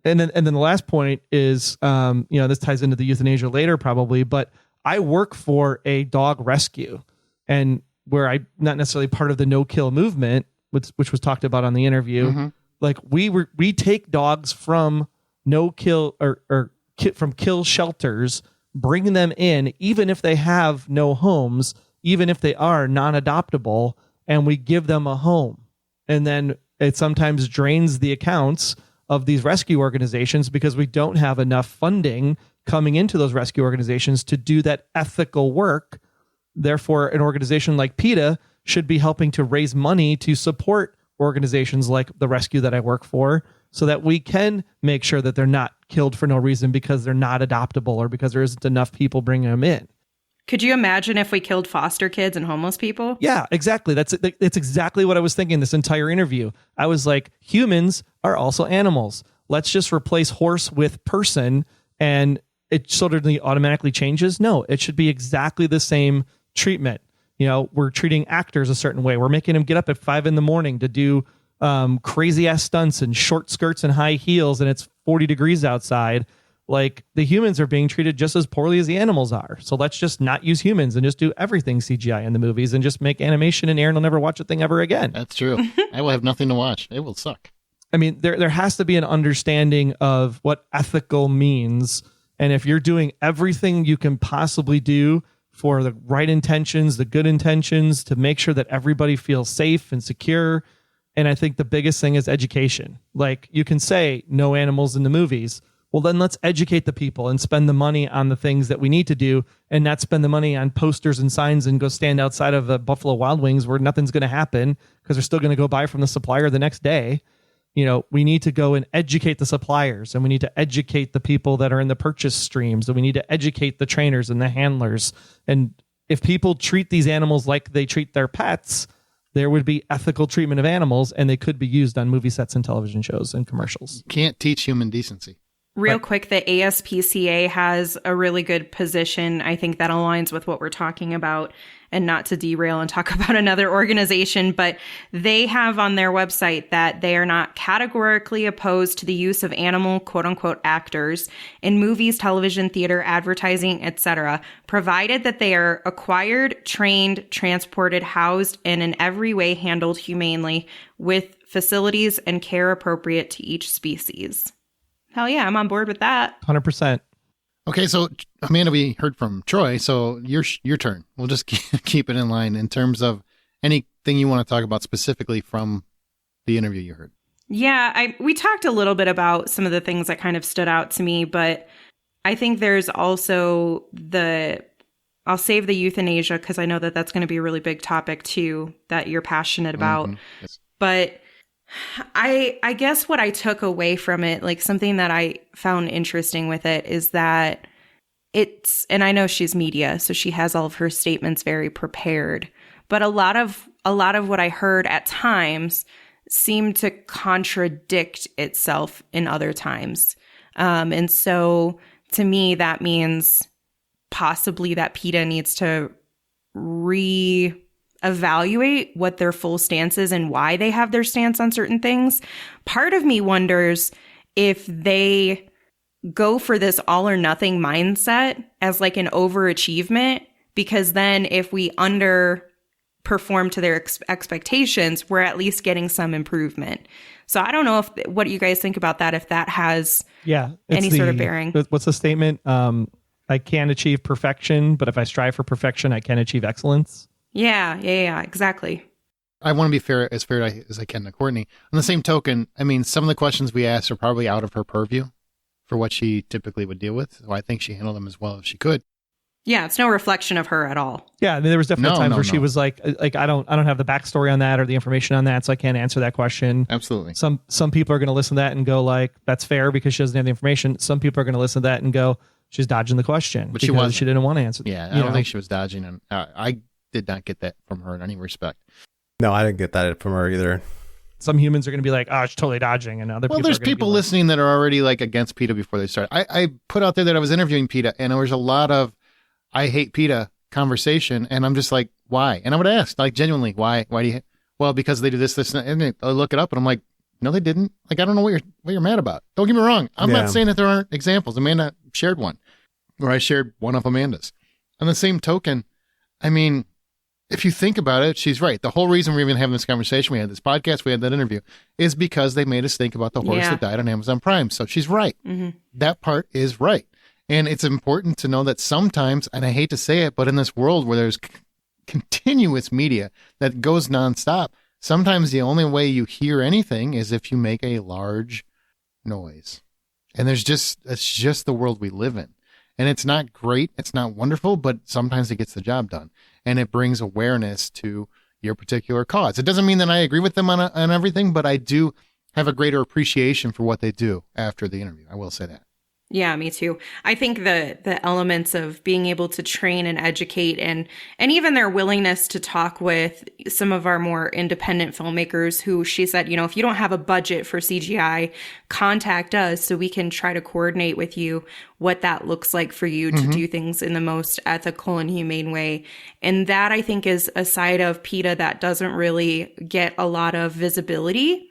And then the last point is, this ties into the euthanasia later probably, but I work for a dog rescue, and where I'm not necessarily part of the no-kill movement, which was talked about on the interview. Mm-hmm. Like we take dogs from no-kill or from kill shelters, bring them in, even if they have no homes, even if they are non-adoptable, and we give them a home. And then it sometimes drains the accounts of these rescue organizations because we don't have enough funding coming into those rescue organizations to do that ethical work. Therefore, an organization like PETA should be helping to raise money to support organizations like the rescue that I work for, so that we can make sure that they're not killed for no reason because they're not adoptable or because there isn't enough people bringing them in. Could you imagine if we killed foster kids and homeless people? Yeah, exactly. That's exactly what I was thinking this entire interview. I was like, humans are also animals. Let's just replace horse with person, and it suddenly automatically changes. No, it should be exactly the same treatment. You know, we're treating actors a certain way. We're making them get up at 5 a.m. to do crazy ass stunts and short skirts and high heels, and it's 40 degrees outside. Like, the humans are being treated just as poorly as the animals are. So let's just not use humans and just do everything CGI in the movies and just make animation, and Aaron will never watch a thing ever again. That's true. I will have nothing to watch. It will suck. I mean, there has to be an understanding of what ethical means. And if you're doing everything you can possibly do for the right intentions, the good intentions, to make sure that everybody feels safe and secure. And I think the biggest thing is education. Like, you can say no animals in the movies. Well, then let's educate the people and spend the money on the things that we need to do, and not spend the money on posters and signs and go stand outside of a Buffalo Wild Wings where nothing's going to happen because they're still going to go buy from the supplier the next day. You know, we need to go and educate the suppliers, and we need to educate the people that are in the purchase streams, and we need to educate the trainers and the handlers. And if people treat these animals like they treat their pets, there would be ethical treatment of animals, and they could be used on movie sets and television shows and commercials. Can't teach human decency. Real quick, the ASPCA has a really good position. I think that aligns with what we're talking about, and not to derail and talk about another organization, but they have on their website that they are not categorically opposed to the use of animal quote unquote actors in movies, television, theater, advertising, etc., provided that they are acquired, trained, transported, housed, and in every way handled humanely with facilities and care appropriate to each species. Hell yeah, I'm on board with that. 100%. Okay, so Amanda, we heard from Troy, so your turn. We'll just keep it in line in terms of anything you want to talk about specifically from the interview you heard. Yeah, we talked a little bit about some of the things that kind of stood out to me, but I think there's also I'll save the euthanasia because I know that that's going to be a really big topic too that you're passionate about. Mm-hmm. Yes. But I guess what I took away from it, like something that I found interesting with it, is that and I know she's media, so she has all of her statements very prepared, but a lot of what I heard at times seemed to contradict itself in other times. And so to me, that means possibly that PETA needs to evaluate what their full stance is and why they have their stance on certain things. Part of me wonders if they go for this all or nothing mindset as like an overachievement, because then if we underperform to their expectations, we're at least getting some improvement. So I don't know what you guys think about that, if that has any sort of bearing. What's the statement? I can't achieve perfection, but if I strive for perfection, I can achieve excellence. Yeah, exactly. I want to be fair as I can to Courtney. On the same token, I mean, some of the questions we asked are probably out of her purview for what she typically would deal with. So I think she handled them as well as she could. Yeah, it's no reflection of her at all. Yeah, I mean, there was definitely times where she was like I don't have the backstory on that or the information on that, so I can't answer that question. Absolutely. Some people are going to listen to that and go like, that's fair because she doesn't have the information. Some people are going to listen to that and go, she's dodging the question, but she didn't want to answer. Yeah, I don't think she was dodging, and I did not get that from her in any respect. No, I didn't get that from her either. Some humans are going to be like, oh, she's totally dodging, and other people. Well, there's people listening that are already like against PETA before they start. I put out there that I was interviewing PETA, and there was a lot of I hate PETA conversation, and I'm just like, why? And I would ask, like, genuinely, why do you? Well, because they do this, and I look it up, and I'm like, no, they didn't. Like, I don't know what you're mad about. Don't get me wrong. I'm not saying that there aren't examples. Amanda shared one, or I shared one of Amanda's. On the same token, I mean, if you think about it, she's right. The whole reason we're even having this conversation, we had this podcast, we had that interview, is because they made us think about the horse that died on Amazon Prime. So she's right. Mm-hmm. That part is right. And it's important to know that sometimes, and I hate to say it, but in this world where there's continuous media that goes nonstop, sometimes the only way you hear anything is if you make a large noise. And it's just the world we live in. And it's not great, it's not wonderful, but sometimes it gets the job done. And it brings awareness to your particular cause. It doesn't mean that I agree with them on everything, but I do have a greater appreciation for what they do after the interview. I will say that. Yeah, me too. I think the elements of being able to train and educate and even their willingness to talk with some of our more independent filmmakers who she said, if you don't have a budget for CGI, contact us so we can try to coordinate with you what that looks like for you to do things in the most ethical and humane way. And that, I think, is a side of PETA that doesn't really get a lot of visibility.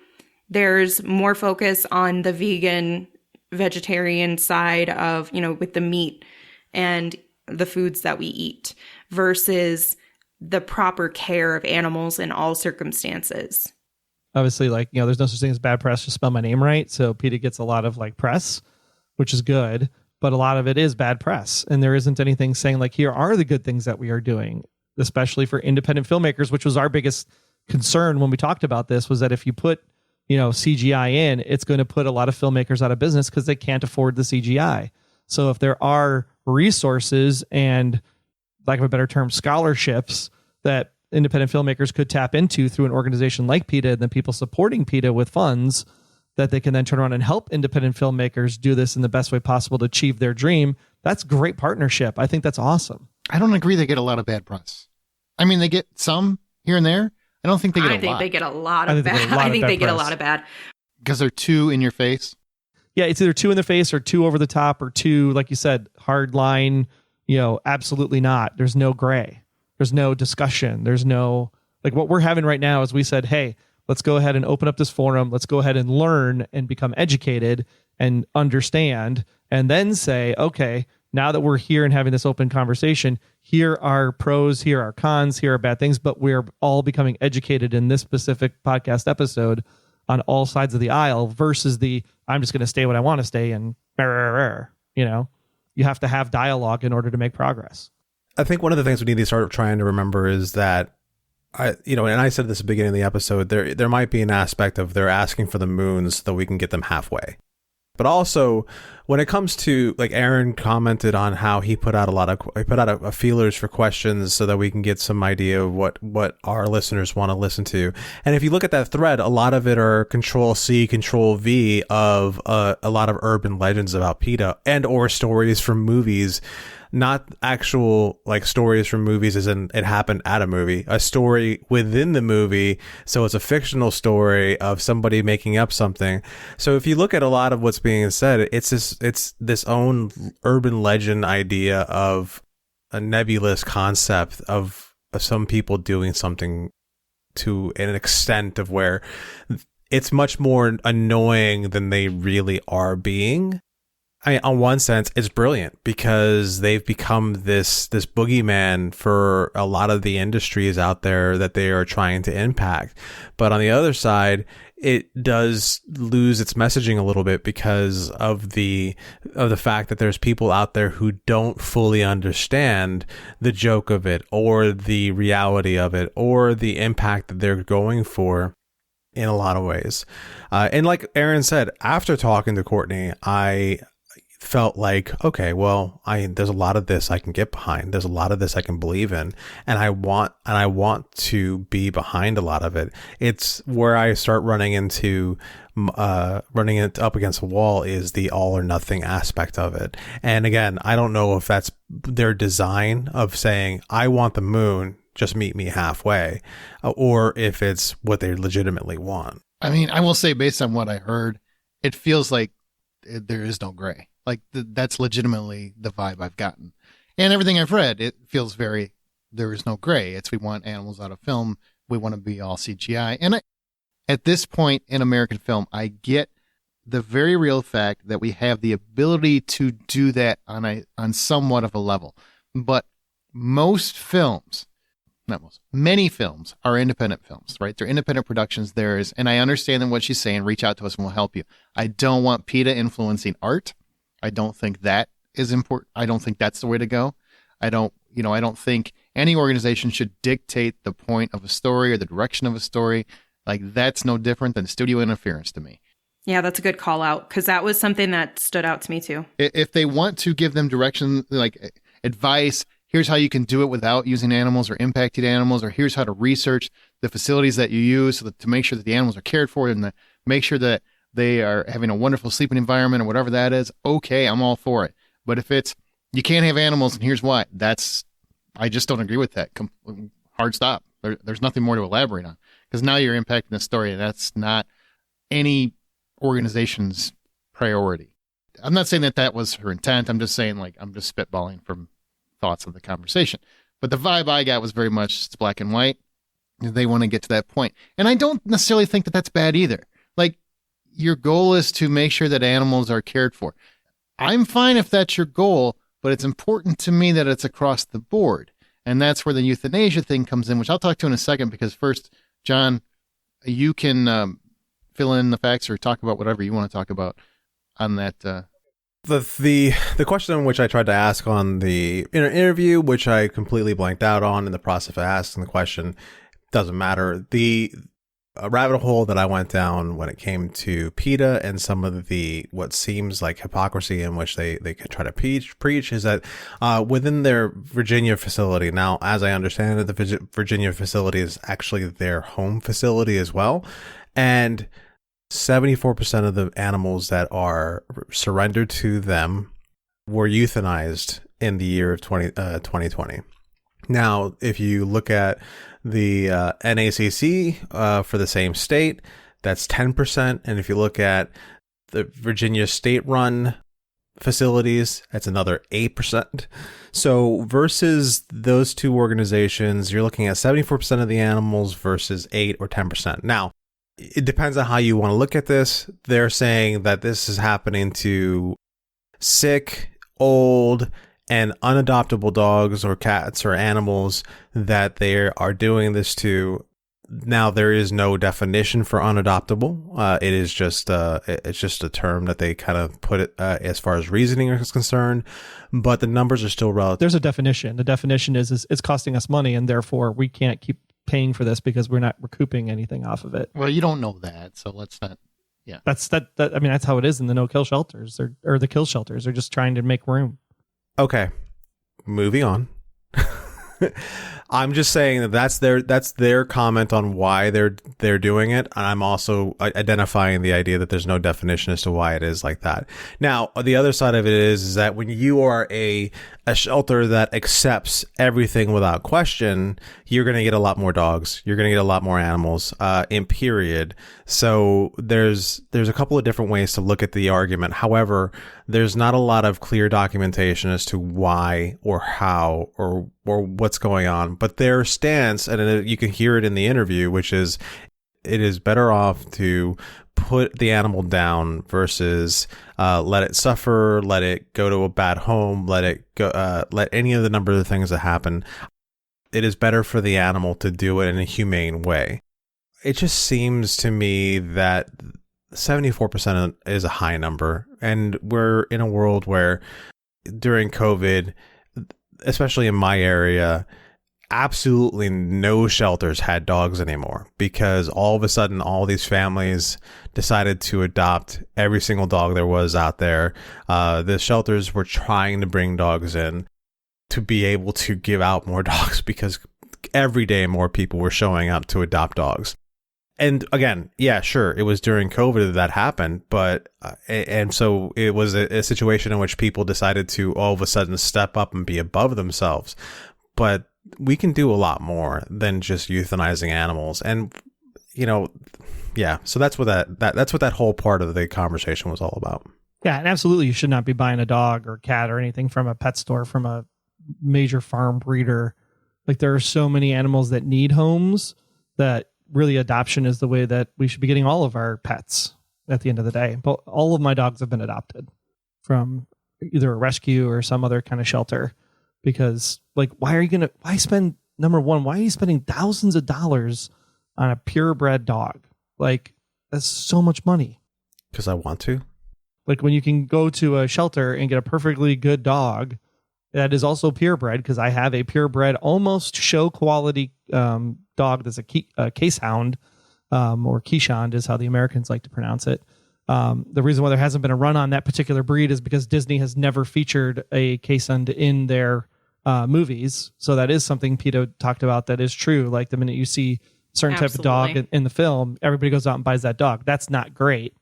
There's more focus on the vegetarian side of, with the meat and the foods that we eat versus the proper care of animals in all circumstances. Obviously, there's no such thing as bad press to spell my name right. So PETA gets a lot of press, which is good, but a lot of it is bad press. And there isn't anything saying here are the good things that we are doing, especially for independent filmmakers, which was our biggest concern when we talked about this, was that if you put CGI in, it's going to put a lot of filmmakers out of business because they can't afford the CGI. So if there are resources and, lack of a better term, scholarships that independent filmmakers could tap into through an organization like PETA, and then people supporting PETA with funds that they can then turn around and help independent filmmakers do this in the best way possible to achieve their dream, that's great partnership. I think that's awesome. I don't agree they get a lot of bad press. I mean, they get some here and there. I don't think they get a lot. I think they get a lot of bad. I think they get a lot of bad. Because they're too in your face? Yeah, it's either too in the face or too over the top or too, like you said, hard line, absolutely not. There's no gray. There's no discussion. There's no, what we're having right now is we said, hey, let's go ahead and open up this forum. Let's go ahead and learn and become educated and understand, and then say, okay, now that we're here and having this open conversation, here are pros, here are cons, here are bad things, but we're all becoming educated in this specific podcast episode on all sides of the aisle versus I'm just going to stay what I want to stay and you have to have dialogue in order to make progress. I think one of the things we need to start trying to remember is that and I said this at the beginning of the episode, there might be an aspect of they're asking for the moons so that we can get them halfway. But also, when it comes to, Aaron commented on how he put out a feelers for questions so that we can get some idea of what our listeners want to listen to. And if you look at that thread, a lot of it are Control-C, Control-V of a lot of urban legends about PETA and or stories from movies. Not actual stories from movies as in it happened at a movie, a story within the movie. So it's a fictional story of somebody making up something. So if you look at a lot of what's being said, it's this own urban legend idea of a nebulous concept of some people doing something to an extent of where it's much more annoying than they really are being. I mean, on one sense, it's brilliant because they've become this boogeyman for a lot of the industries out there that they are trying to impact. But on the other side, it does lose its messaging a little bit because of the fact that there's people out there who don't fully understand the joke of it or the reality of it or the impact that they're going for in a lot of ways. And like Aaron said, after talking to Courtney, I felt like, okay, well, there's a lot of this I can get behind. There's a lot of this I can believe in, and I want to be behind a lot of it. It's where I start running it up against a wall is the all or nothing aspect of it. And again, I don't know if that's their design of saying, I want the moon, just meet me halfway, or if it's what they legitimately want. I mean, I will say based on what I heard, it feels like there is no gray. That's legitimately the vibe I've gotten. And everything I've read, it feels very, there is no gray. We want animals out of film. We want to be all CGI. And at this point in American film, I get the very real fact that we have the ability to do that on somewhat of a level. But most films, not most, many films are independent films, right? They're independent productions. And I understand that what she's saying, reach out to us and we'll help you. I don't want PETA influencing art. I don't think that is important. I don't think that's the way to go. I don't think any organization should dictate the point of a story or the direction of a story. Like, that's no different than studio interference to me. Yeah, that's a good call out, because that was something that stood out to me too. If they want to give them direction, like advice, here's how you can do it without using animals or impacted animals, or here's how to research the facilities that you use to make sure that the animals are cared for and make sure that they are having a wonderful sleeping environment or whatever that is, okay, I'm all for it. But if it's, you can't have animals and here's why, I just don't agree with that. Hard stop. There's nothing more to elaborate on, because now you're impacting the story, and that's not any organization's priority. I'm not saying that was her intent. I'm just saying, like, I'm just spitballing from thoughts of the conversation. But the vibe I got was very much it's black and white. They want to get to that point. And I don't necessarily think that that's bad either. Like, your goal is to make sure that animals are cared for. I'm fine if that's your goal, but it's important to me that it's across the board. And that's where the euthanasia thing comes in, which I'll talk to in a second, because first, John, you can fill in the facts or talk about whatever you want to talk about on that. The question which I tried to ask on the interview, which I completely blanked out on in the process of asking the question, doesn't matter. The rabbit hole that I went down when it came to PETA and some of the what seems like hypocrisy in which they could try to preach is that within their Virginia facility, now as I understand it, the Virginia facility is actually their home facility as well, and 74% of the animals that are surrendered to them were euthanized in the year of 2020. Now, if you look at the NACC for the same state, that's 10%. And if you look at the Virginia state-run facilities, that's another 8%. So versus those two organizations, you're looking at 74% of the animals versus 8 or 10%. Now, it depends on how you want to look at this. They're saying that this is happening to sick, old, and unadoptable dogs or cats or animals that they are doing this to. Now, there is no definition for unadoptable. It is just it's just a term that they kind of put it as far as reasoning is concerned, but the numbers are still relative. There's a definition. The definition is it's costing us money, and therefore we can't keep paying for this because we're not recouping anything off of it. Well, you don't know that, so let's not. Yeah, that's how it is in the no-kill shelters or the kill shelters. They're just trying to make room. Okay, moving on. I'm just saying that's their comment on why they're doing it. And I'm also identifying the idea that there's no definition as to why it is like that. Now, the other side of it is that when you are a shelter that accepts everything without question, you're going to get a lot more dogs. You're going to get a lot more animals, in period. So there's a couple of different ways to look at the argument. However, there's not a lot of clear documentation as to why or how or what's going on. But their stance, and you can hear it in the interview, which is it is better off to put the animal down versus let it suffer, let it go to a bad home, let it go, let any of the number of things that happen. It is better for the animal to do it in a humane way. It just seems to me that 74% is a high number, and we're in a world where during COVID, especially in my area, absolutely no shelters had dogs anymore because all of a sudden all these families decided to adopt every single dog there was out there. The shelters were trying to bring dogs in to be able to give out more dogs because every day more people were showing up to adopt dogs. And again, yeah, sure, it was during COVID that happened, but and so it was a situation in which people decided to all of a sudden step up and be above themselves. But we can do a lot more than just euthanizing animals, and yeah. So that's what that whole part of the conversation was all about. Yeah, and absolutely, you should not be buying a dog or cat or anything from a pet store from a major farm breeder. Like, there are so many animals that need homes that really adoption is the way that we should be getting all of our pets at the end of the day. But all of my dogs have been adopted from either a rescue or some other kind of shelter. Because, like, why are you spending thousands of dollars on a purebred dog? Like, that's so much money. Because I want to. Like, when you can go to a shelter and get a perfectly good dog that is also purebred, because I have a purebred, almost show quality dog that's a case hound, or Keeshond is how the Americans like to pronounce it. The reason why there hasn't been a run on that particular breed is because Disney has never featured a case hound in their movies. So that is something PETA talked about that is true. Like the minute you see a certain type of dog in the film, everybody goes out and buys that dog. That's not great.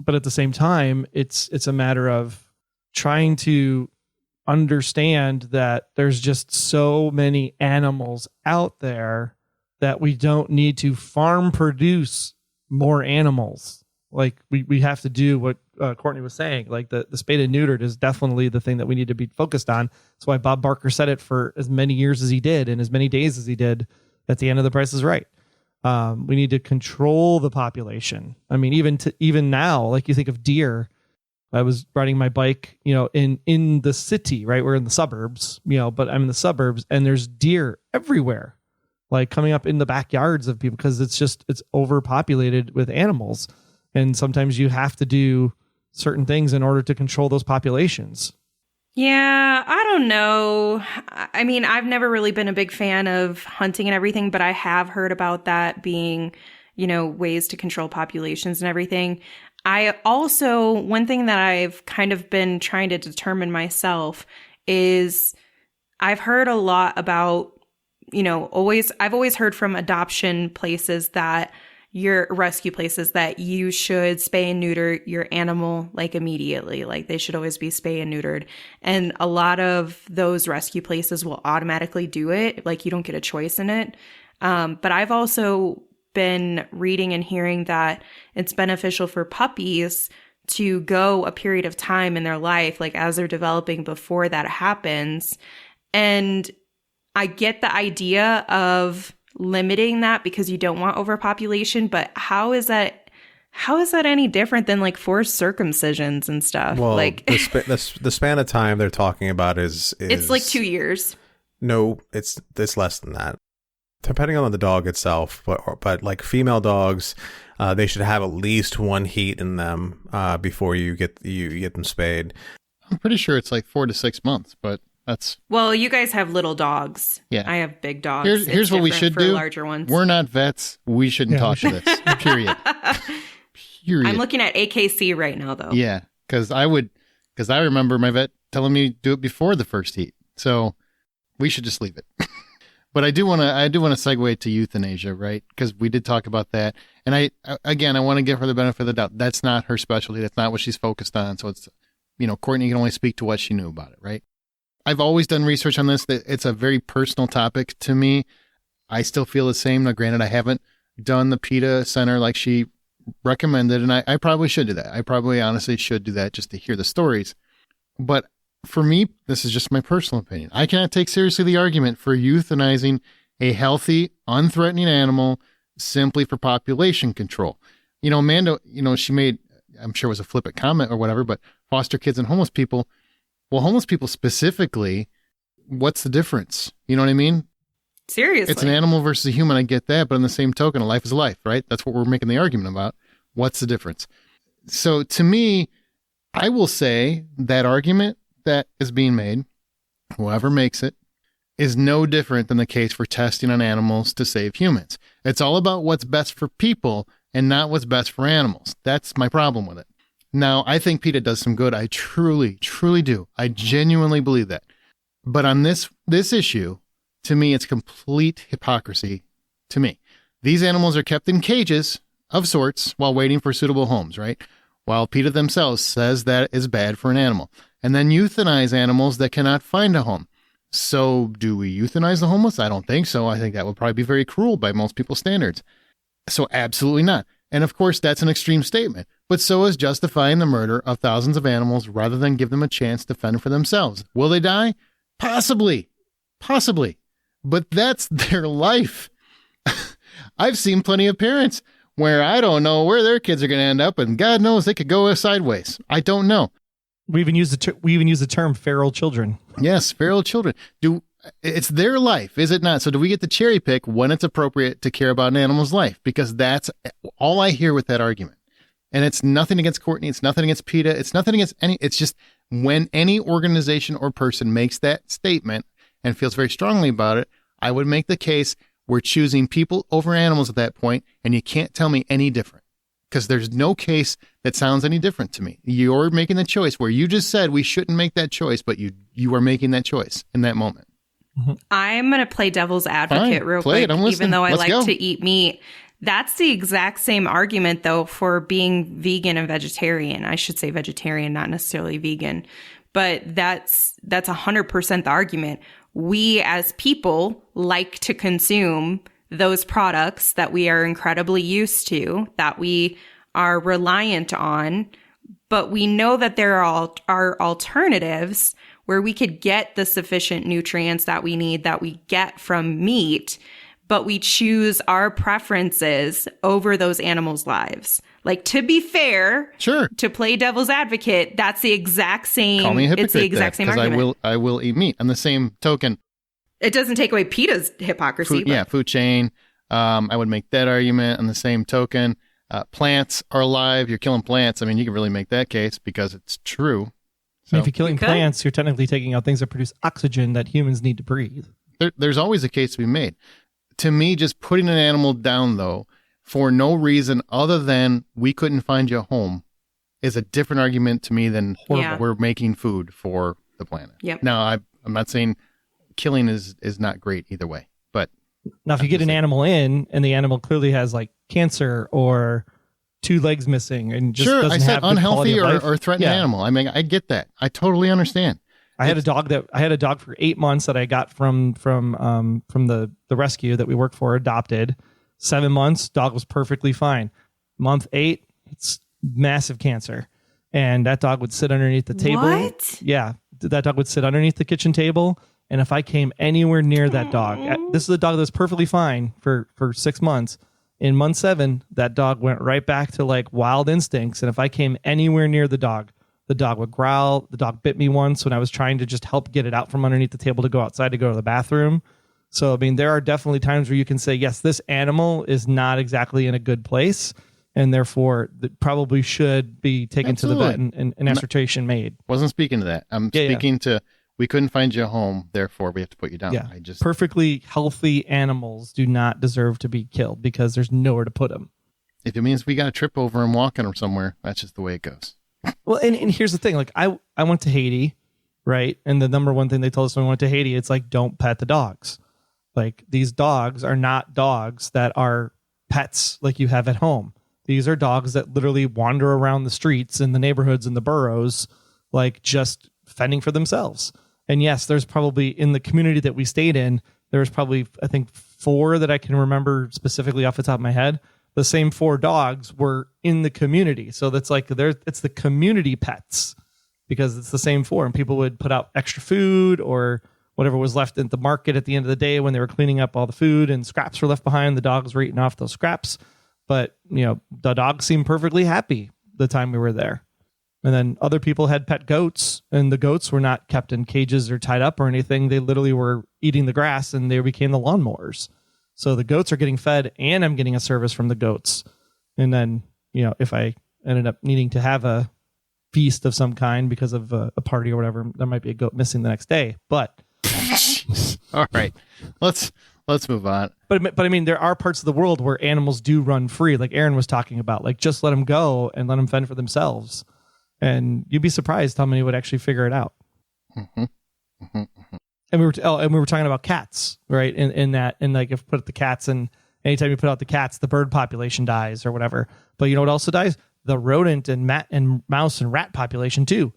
But at the same time, it's a matter of trying to understand that there's just so many animals out there that we don't need to farm produce more animals. Like we have to do what Courtney was saying. Like the spayed and neutered is definitely the thing that we need to be focused on. That's why Bob Barker said it for as many years as he did and as many days as he did at the end of The Price is Right. We need to control the population. I mean, even now, like you think of deer. I was riding my bike, in the city, right? We're in the suburbs, but I'm in the suburbs and there's deer everywhere, like coming up in the backyards of people, because it's overpopulated with animals. And sometimes you have to do certain things in order to control those populations. Yeah, I don't know. I mean, I've never really been a big fan of hunting and everything, but I have heard about that being, ways to control populations and everything. I also, one thing that I've kind of been trying to determine myself is I've heard a lot about, I've always heard from adoption places that your rescue places that you should spay and neuter your animal like immediately. Like they should always be spay and neutered. And a lot of those rescue places will automatically do it. Like you don't get a choice in it. But I've also been reading and hearing that it's beneficial for puppies to go a period of time in their life, like as they're developing before that happens. And I get the idea of limiting that because you don't want overpopulation, but how is that any different than like forced circumcisions and stuff? Well, like the span of time they're talking about is it's like 2 years. No, it's less than that. Depending on the dog itself, but like female dogs, they should have at least one heat in them before you get them spayed. I'm pretty sure it's like 4 to 6 months, but that's... Well, you guys have little dogs. Yeah. I have big dogs. Here's what we should do. Larger ones. We're not vets. We shouldn't talk to this. Period. I'm looking at AKC right now, though. Yeah, because I remember my vet telling me to do it before the first heat. So we should just leave it. But I do want to segue to euthanasia, right? Because we did talk about that. And I want to give her the benefit of the doubt. That's not her specialty. That's not what she's focused on. So it's, Courtney can only speak to what she knew about it, right? I've always done research on this. It's a very personal topic to me. I still feel the same. Now, granted, I haven't done the PETA Center like she recommended, and I probably should do that. I probably honestly should do that just to hear the stories. But for me, this is just my personal opinion. I cannot take seriously the argument for euthanizing a healthy, unthreatening animal simply for population control. Amanda, she made, I'm sure it was a flippant comment or whatever, but foster kids and homeless people. Well, homeless people specifically, what's the difference? You know what I mean? Seriously. It's an animal versus a human. I get that. But on the same token, a life is a life, right? That's what we're making the argument about. What's the difference? So to me, I will say that argument that is being made, whoever makes it, is no different than the case for testing on animals to save humans. It's all about what's best for people and not what's best for animals. That's my problem with it. Now, I think PETA does some good. I truly, truly do. I genuinely believe that. But on this issue, to me, it's complete hypocrisy to me. These animals are kept in cages of sorts while waiting for suitable homes, right? While PETA themselves says that is bad for an animal. And then euthanize animals that cannot find a home. So do we euthanize the homeless? I don't think so. I think that would probably be very cruel by most people's standards. So absolutely not. And of course, that's an extreme statement. But so is justifying the murder of thousands of animals rather than give them a chance to fend for themselves. Will they die? Possibly. But that's their life. I've seen plenty of parents where I don't know where their kids are going to end up, and God knows they could go sideways. I don't know. We even use the term feral children. Yes, feral children. It's their life, is it not? So do we get to cherry pick when it's appropriate to care about an animal's life? Because that's all I hear with that argument. And it's nothing against Courtney. It's nothing against PETA. It's nothing against any. It's just when any organization or person makes that statement and feels very strongly about it, I would make the case we're choosing people over animals at that point, and you can't tell me any different because there's no case that sounds any different to me. You're making the choice where you just said we shouldn't make that choice, but you are making that choice in that moment. I'm going to play devil's advocate real quick, even though I like to eat meat. That's the exact same argument, though, for being vegan and vegetarian. I should say vegetarian, not necessarily vegan. But that's 100% the argument. We as people like to consume those products that we are incredibly used to, that we are reliant on. But we know that there are alternatives where we could get the sufficient nutrients that we need, that we get from meat, but we choose our preferences over those animals' lives. Like, to be fair, sure, to play devil's advocate, that's the exact same. Call me a hypocrite. It's the exact same argument. I will eat meat. On the same token, it doesn't take away PETA's hypocrisy. Food chain. I would make that argument. On the same token, plants are alive. You're killing plants. I mean, you can really make that case because it's true. So, if you're killing plants, you're technically taking out things that produce oxygen that humans need to breathe. There's always a case to be made. To me, just putting an animal down, though, for no reason other than we couldn't find you a home is a different argument to me than we're making food for the planet. Yep. Now, I'm not saying killing is not great either way, but now if you get an animal in and the animal clearly has like cancer or 2 legs missing and just doesn't have the unhealthy quality of life, or threatened animal. I mean, I get that. I totally understand. I had a dog for 8 months that I got from the rescue that we worked for, adopted. 7 months, dog was perfectly fine. Month 8, it's massive cancer. And that dog would sit underneath the table. What? Yeah. That dog would sit underneath the kitchen table. And if I came anywhere near that dog, this is a dog that was perfectly fine for 6 months. In month 7, that dog went right back to like wild instincts. And if I came anywhere near the dog would growl. The dog bit me once when I was trying to just help get it out from underneath the table to go outside to go to the bathroom. So, I mean, there are definitely times where you can say, yes, this animal is not exactly in a good place, and therefore probably should be taken to the vet and an assertion made. Wasn't speaking to that. I'm speaking to we couldn't find you a home, therefore we have to put you down. Yeah. Perfectly healthy animals do not deserve to be killed because there's nowhere to put them. If it means we got to trip over and walking them somewhere, that's just the way it goes. Well, and here's the thing. Like, I went to Haiti, right? And the number one thing they told us when we went to Haiti, it's like, don't pet the dogs. Like, these dogs are not dogs that are pets like you have at home. These are dogs that literally wander around the streets in the neighborhoods and the boroughs, like just fending for themselves. And yes, there's probably, in the community that we stayed in, there was probably, I think, 4 that I can remember specifically off the top of my head. The same 4 dogs were in the community. So that's like, it's the community pets because it's the same 4. And people would put out extra food or whatever was left at the market at the end of the day when they were cleaning up all the food and scraps were left behind. The dogs were eating off those scraps. But, you know, the dogs seemed perfectly happy the time we were there. And then other people had pet goats, and the goats were not kept in cages or tied up or anything. They literally were eating the grass, and they became the lawnmowers. So the goats are getting fed, and I'm getting a service from the goats. And then, you know, if I ended up needing to have a feast of some kind because of a party or whatever, there might be a goat missing the next day. But all right, let's move on. But I mean, there are parts of the world where animals do run free, like Aaron was talking about. Like, just let them go and let them fend for themselves. And you'd be surprised how many would actually figure it out. Mm-hmm. Mm-hmm. And we were talking about cats, right? In that, and like if put the cats, and anytime you put out the cats, the bird population dies or whatever. But you know what also dies? The rodent and mouse and rat population too.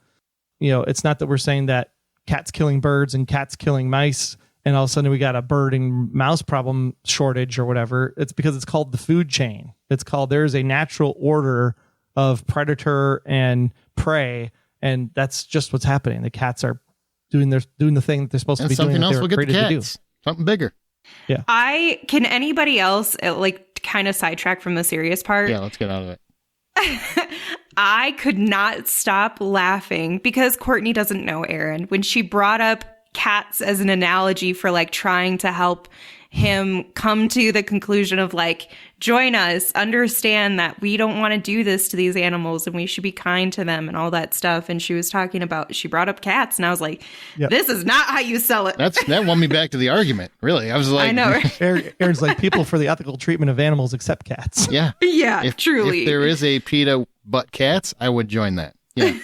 You know, it's not that we're saying that cats killing birds and cats killing mice, and all of a sudden we got a bird and mouse problem shortage or whatever. It's because it's called the food chain. It's called, there's a natural order of predator and prey, and that's just what's happening. The cats are doing the thing that they're supposed to be doing. Something else will get the cats. Something bigger. Yeah. Can anybody else like kind of sidetrack from the serious part? Yeah, let's get out of it. I could not stop laughing because Courtney doesn't know Aaron. When she brought up cats as an analogy for like trying to help him come to the conclusion of like, join us, understand that we don't want to do this to these animals and we should be kind to them and all that stuff. And she brought up cats, and I was like, This is not how you sell it. That won me back to the argument. Really. I was like, I know. Right? Aaron's like, people for the ethical treatment of animals except cats. Yeah. Yeah, truly. If there is a PETA but cats, I would join that. Yeah.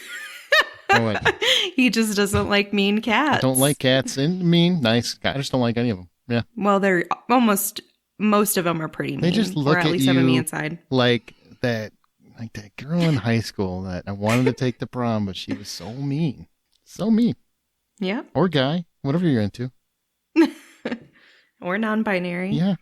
He just doesn't like mean cats. I don't like cats and mean, nice. I just don't like any of them. Yeah. Well, they're most of them are pretty mean. They just look or at at least you have a mean side. like that girl in high school that I wanted to take to prom, but she was so mean. So mean. Yeah. Or guy, whatever you're into. Or non-binary. Yeah.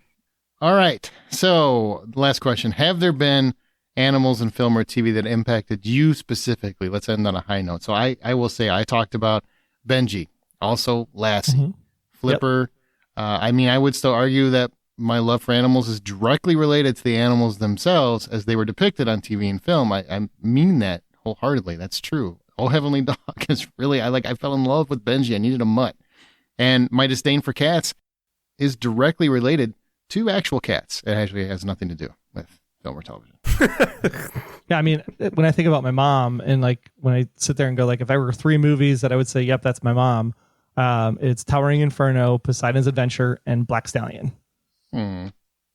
All right. So, last question. Have there been animals in film or TV that impacted you specifically? Let's end on a high note. So, I will say I talked about Benji, also Lassie, Flipper. I mean, I would still argue that my love for animals is directly related to the animals themselves as they were depicted on TV and film. I mean that wholeheartedly. That's true. Oh, Heavenly Dog is really, I fell in love with Benji. I needed a mutt. And my disdain for cats is directly related to actual cats. It actually has nothing to do with film or television. Yeah, I mean, when I think about my mom and like when I sit there and go like, if I were 3 movies that I would say, yep, that's my mom. It's Towering Inferno, Poseidon's Adventure, and Black Stallion.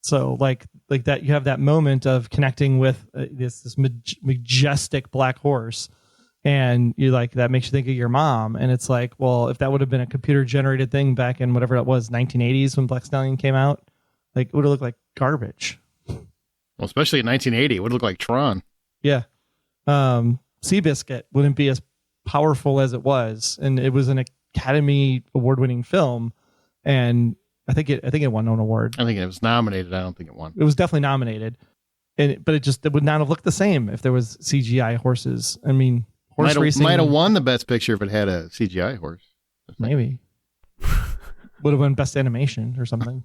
So like that, you have that moment of connecting with this majestic black horse, and you like that makes you think of your mom. And it's like, well, if that would have been a computer generated thing back in whatever it was, 1980s when Black Stallion came out, like it would have looked like garbage. Well, especially in 1980, it would look like Tron. Yeah. Seabiscuit wouldn't be as powerful as it was, and it was an Academy Award-winning film, and I think it won an award. I think it was nominated. I don't think it won. It was definitely nominated, but it would not have looked the same if there was CGI horses. I mean, horse racing might have won the best picture if it had a CGI horse. Maybe would have won best animation or something,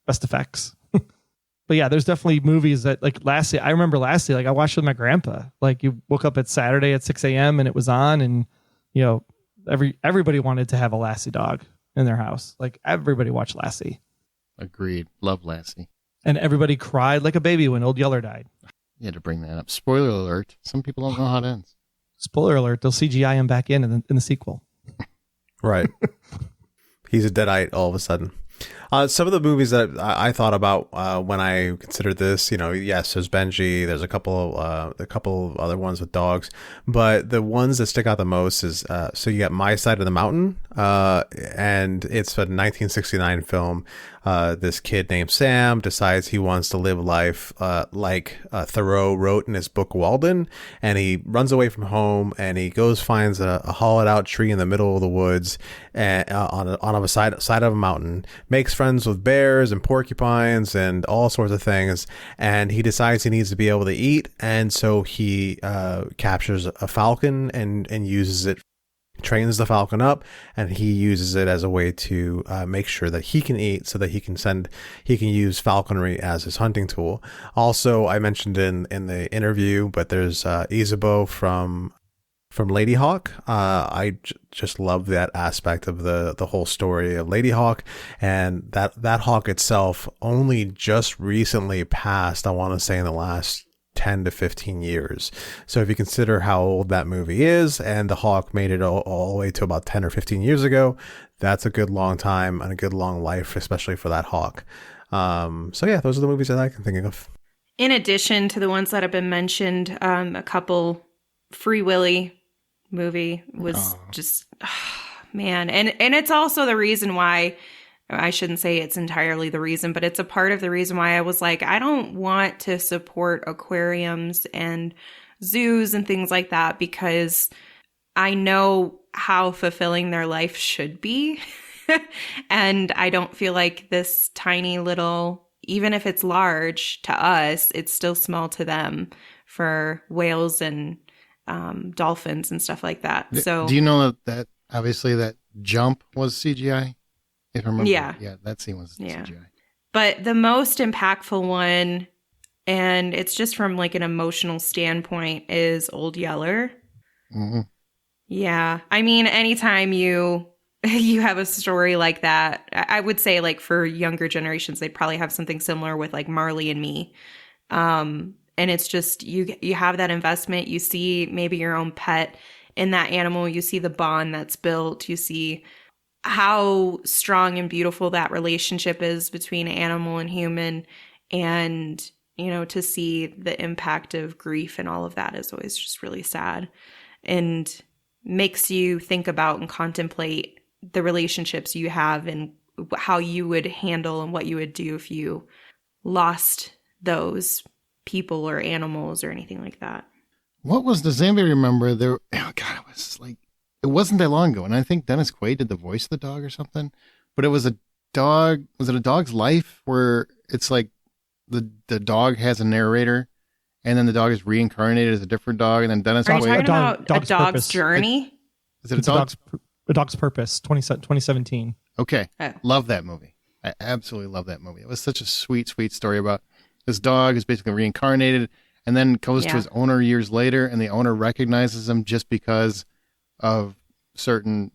best effects. But yeah, there's definitely movies that like Lassie. I remember Lassie. Like I watched with my grandpa. Like you woke up at Saturday at 6 a.m. and it was on, and you know everybody wanted to have a Lassie dog in their house. Like everybody watched Lassie. Agreed. Love Lassie. And everybody cried like a baby when Old Yeller died. You had to bring that up. Spoiler alert. Some people don't know how it ends. Spoiler alert. They'll CGI him back in the sequel. Right. He's a deadite all of a sudden. Some of the movies that I thought about when I considered this, yes, there's Benji. There's a couple of other ones with dogs, but the ones that stick out the most is so you got My Side of the Mountain, and it's a 1969 film. This kid named Sam decides he wants to live life like Thoreau wrote in his book Walden, and he runs away from home and he finds a hollowed out tree in the middle of the woods and on a side of a mountain, makes friends with bears and porcupines and all sorts of things, and he decides he needs to be able to eat, and so he captures a falcon and uses it, trains the falcon up, and he uses it as a way to make sure that he can eat, so that he can use falconry as his hunting tool. Also, I mentioned in the interview, but there's Isabeau from Lady Hawk. I just love that aspect of the whole story of Lady Hawk, and that hawk itself only just recently passed, I want to say in the last 10 to 15 years. So if you consider how old that movie is, and the hawk made it all the way to about 10 or 15 years ago, that's a good long time and a good long life, especially for that hawk. So yeah, those are the movies that I can think of. In addition to the ones that have been mentioned, a couple, Free Willy movie was just, man. And it's also the reason why, I shouldn't say it's entirely the reason, but it's a part of the reason why I was like, I don't want to support aquariums and zoos and things like that, because I know how fulfilling their life should be. And I don't feel like this tiny little, even if it's large to us, it's still small to them for whales and dolphins and stuff like that. So do you know that obviously that jump was CGI? If I remember, yeah, that scene was CGI. But the most impactful one, and it's just from like an emotional standpoint, is Old Yeller. Mm-hmm. Yeah, I mean, anytime you you have a story like that. I would say like for younger generations, they'd probably have something similar with like Marley and Me. And it's just, you have that investment. You see maybe your own pet in that animal. You see the bond that's built. You see how strong and beautiful that relationship is between animal and human. And, to see the impact of grief and all of that is always just really sad and makes you think about and contemplate the relationships you have and how you would handle and what you would do if you lost those people or animals or anything like that. Does anybody remember there? Oh God, it wasn't that long ago. And I think Dennis Quaid did the voice of the dog or something, but it was a dog. Was it A Dog's Life, where it's like the dog has a narrator and then the dog is reincarnated as a different dog. And then Dennis Are you Quaid. talking about A Dog's Purpose. Journey? Is it It's A Dog's Purpose, 2017. Okay. Oh. Love that movie. I absolutely love that movie. It was such a sweet, sweet story about this dog is basically reincarnated and then goes to his owner years later, and the owner recognizes him just because of certain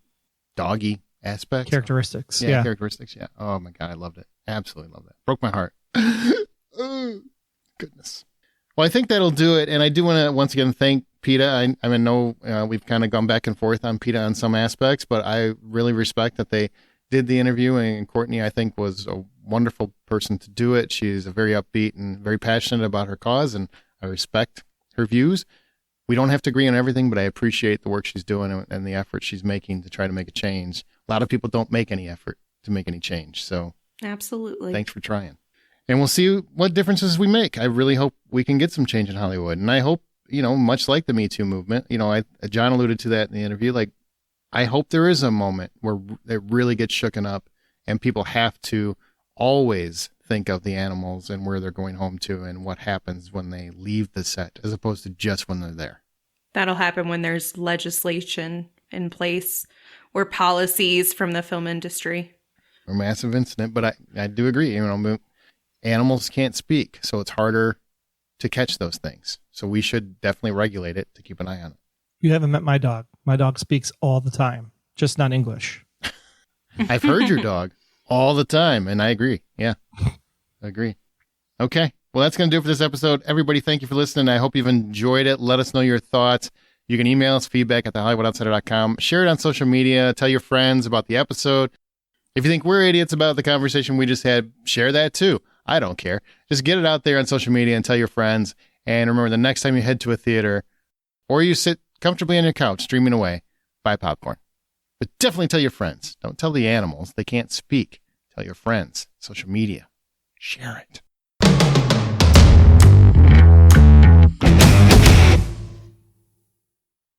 doggy aspects. Characteristics. Characteristics. Yeah. Oh my God. I loved it. Absolutely loved it. Broke my heart. Oh, goodness. Well, I think that'll do it. And I do want to once again thank PETA. I know we've kind of gone back and forth on PETA on some aspects, but I really respect that they did the interview. And Courtney, I think, was a wonderful person to do it. She's a very upbeat and very passionate about her cause, and I respect her views. We don't have to agree on everything, but I appreciate the work she's doing and the effort she's making to try to make a change. A lot of people don't make any effort to make any change. So Absolutely. thanks for trying. And we'll see what differences we make. I really hope we can get some change in Hollywood. And I hope, much like the Me Too movement, John alluded to that in the interview. Like, I hope there is a moment where it really gets shooken up and people have to always think of the animals and where they're going home to and what happens when they leave the set, as opposed to just when they're there. That'll happen when there's legislation in place or policies from the film industry. Or massive incident. But I do agree, animals can't speak, so it's harder to catch those things. So we should definitely regulate it to keep an eye on it. You haven't met my dog. My dog speaks all the time, just not English. I've heard your dog all the time, and I agree. Yeah, I agree. Okay, well, that's going to do it for this episode. Everybody, thank you for listening. I hope you've enjoyed it. Let us know your thoughts. You can email us feedback@thehollywoodoutsiders.com. Share it on social media. Tell your friends about the episode. If you think we're idiots about the conversation we just had, share that too. I don't care. Just get it out there on social media and tell your friends. And remember, the next time you head to a theater or you sit comfortably on your couch streaming away, buy popcorn. But definitely tell your friends. Don't tell the animals. They can't speak. Tell your friends. Social media. Share it.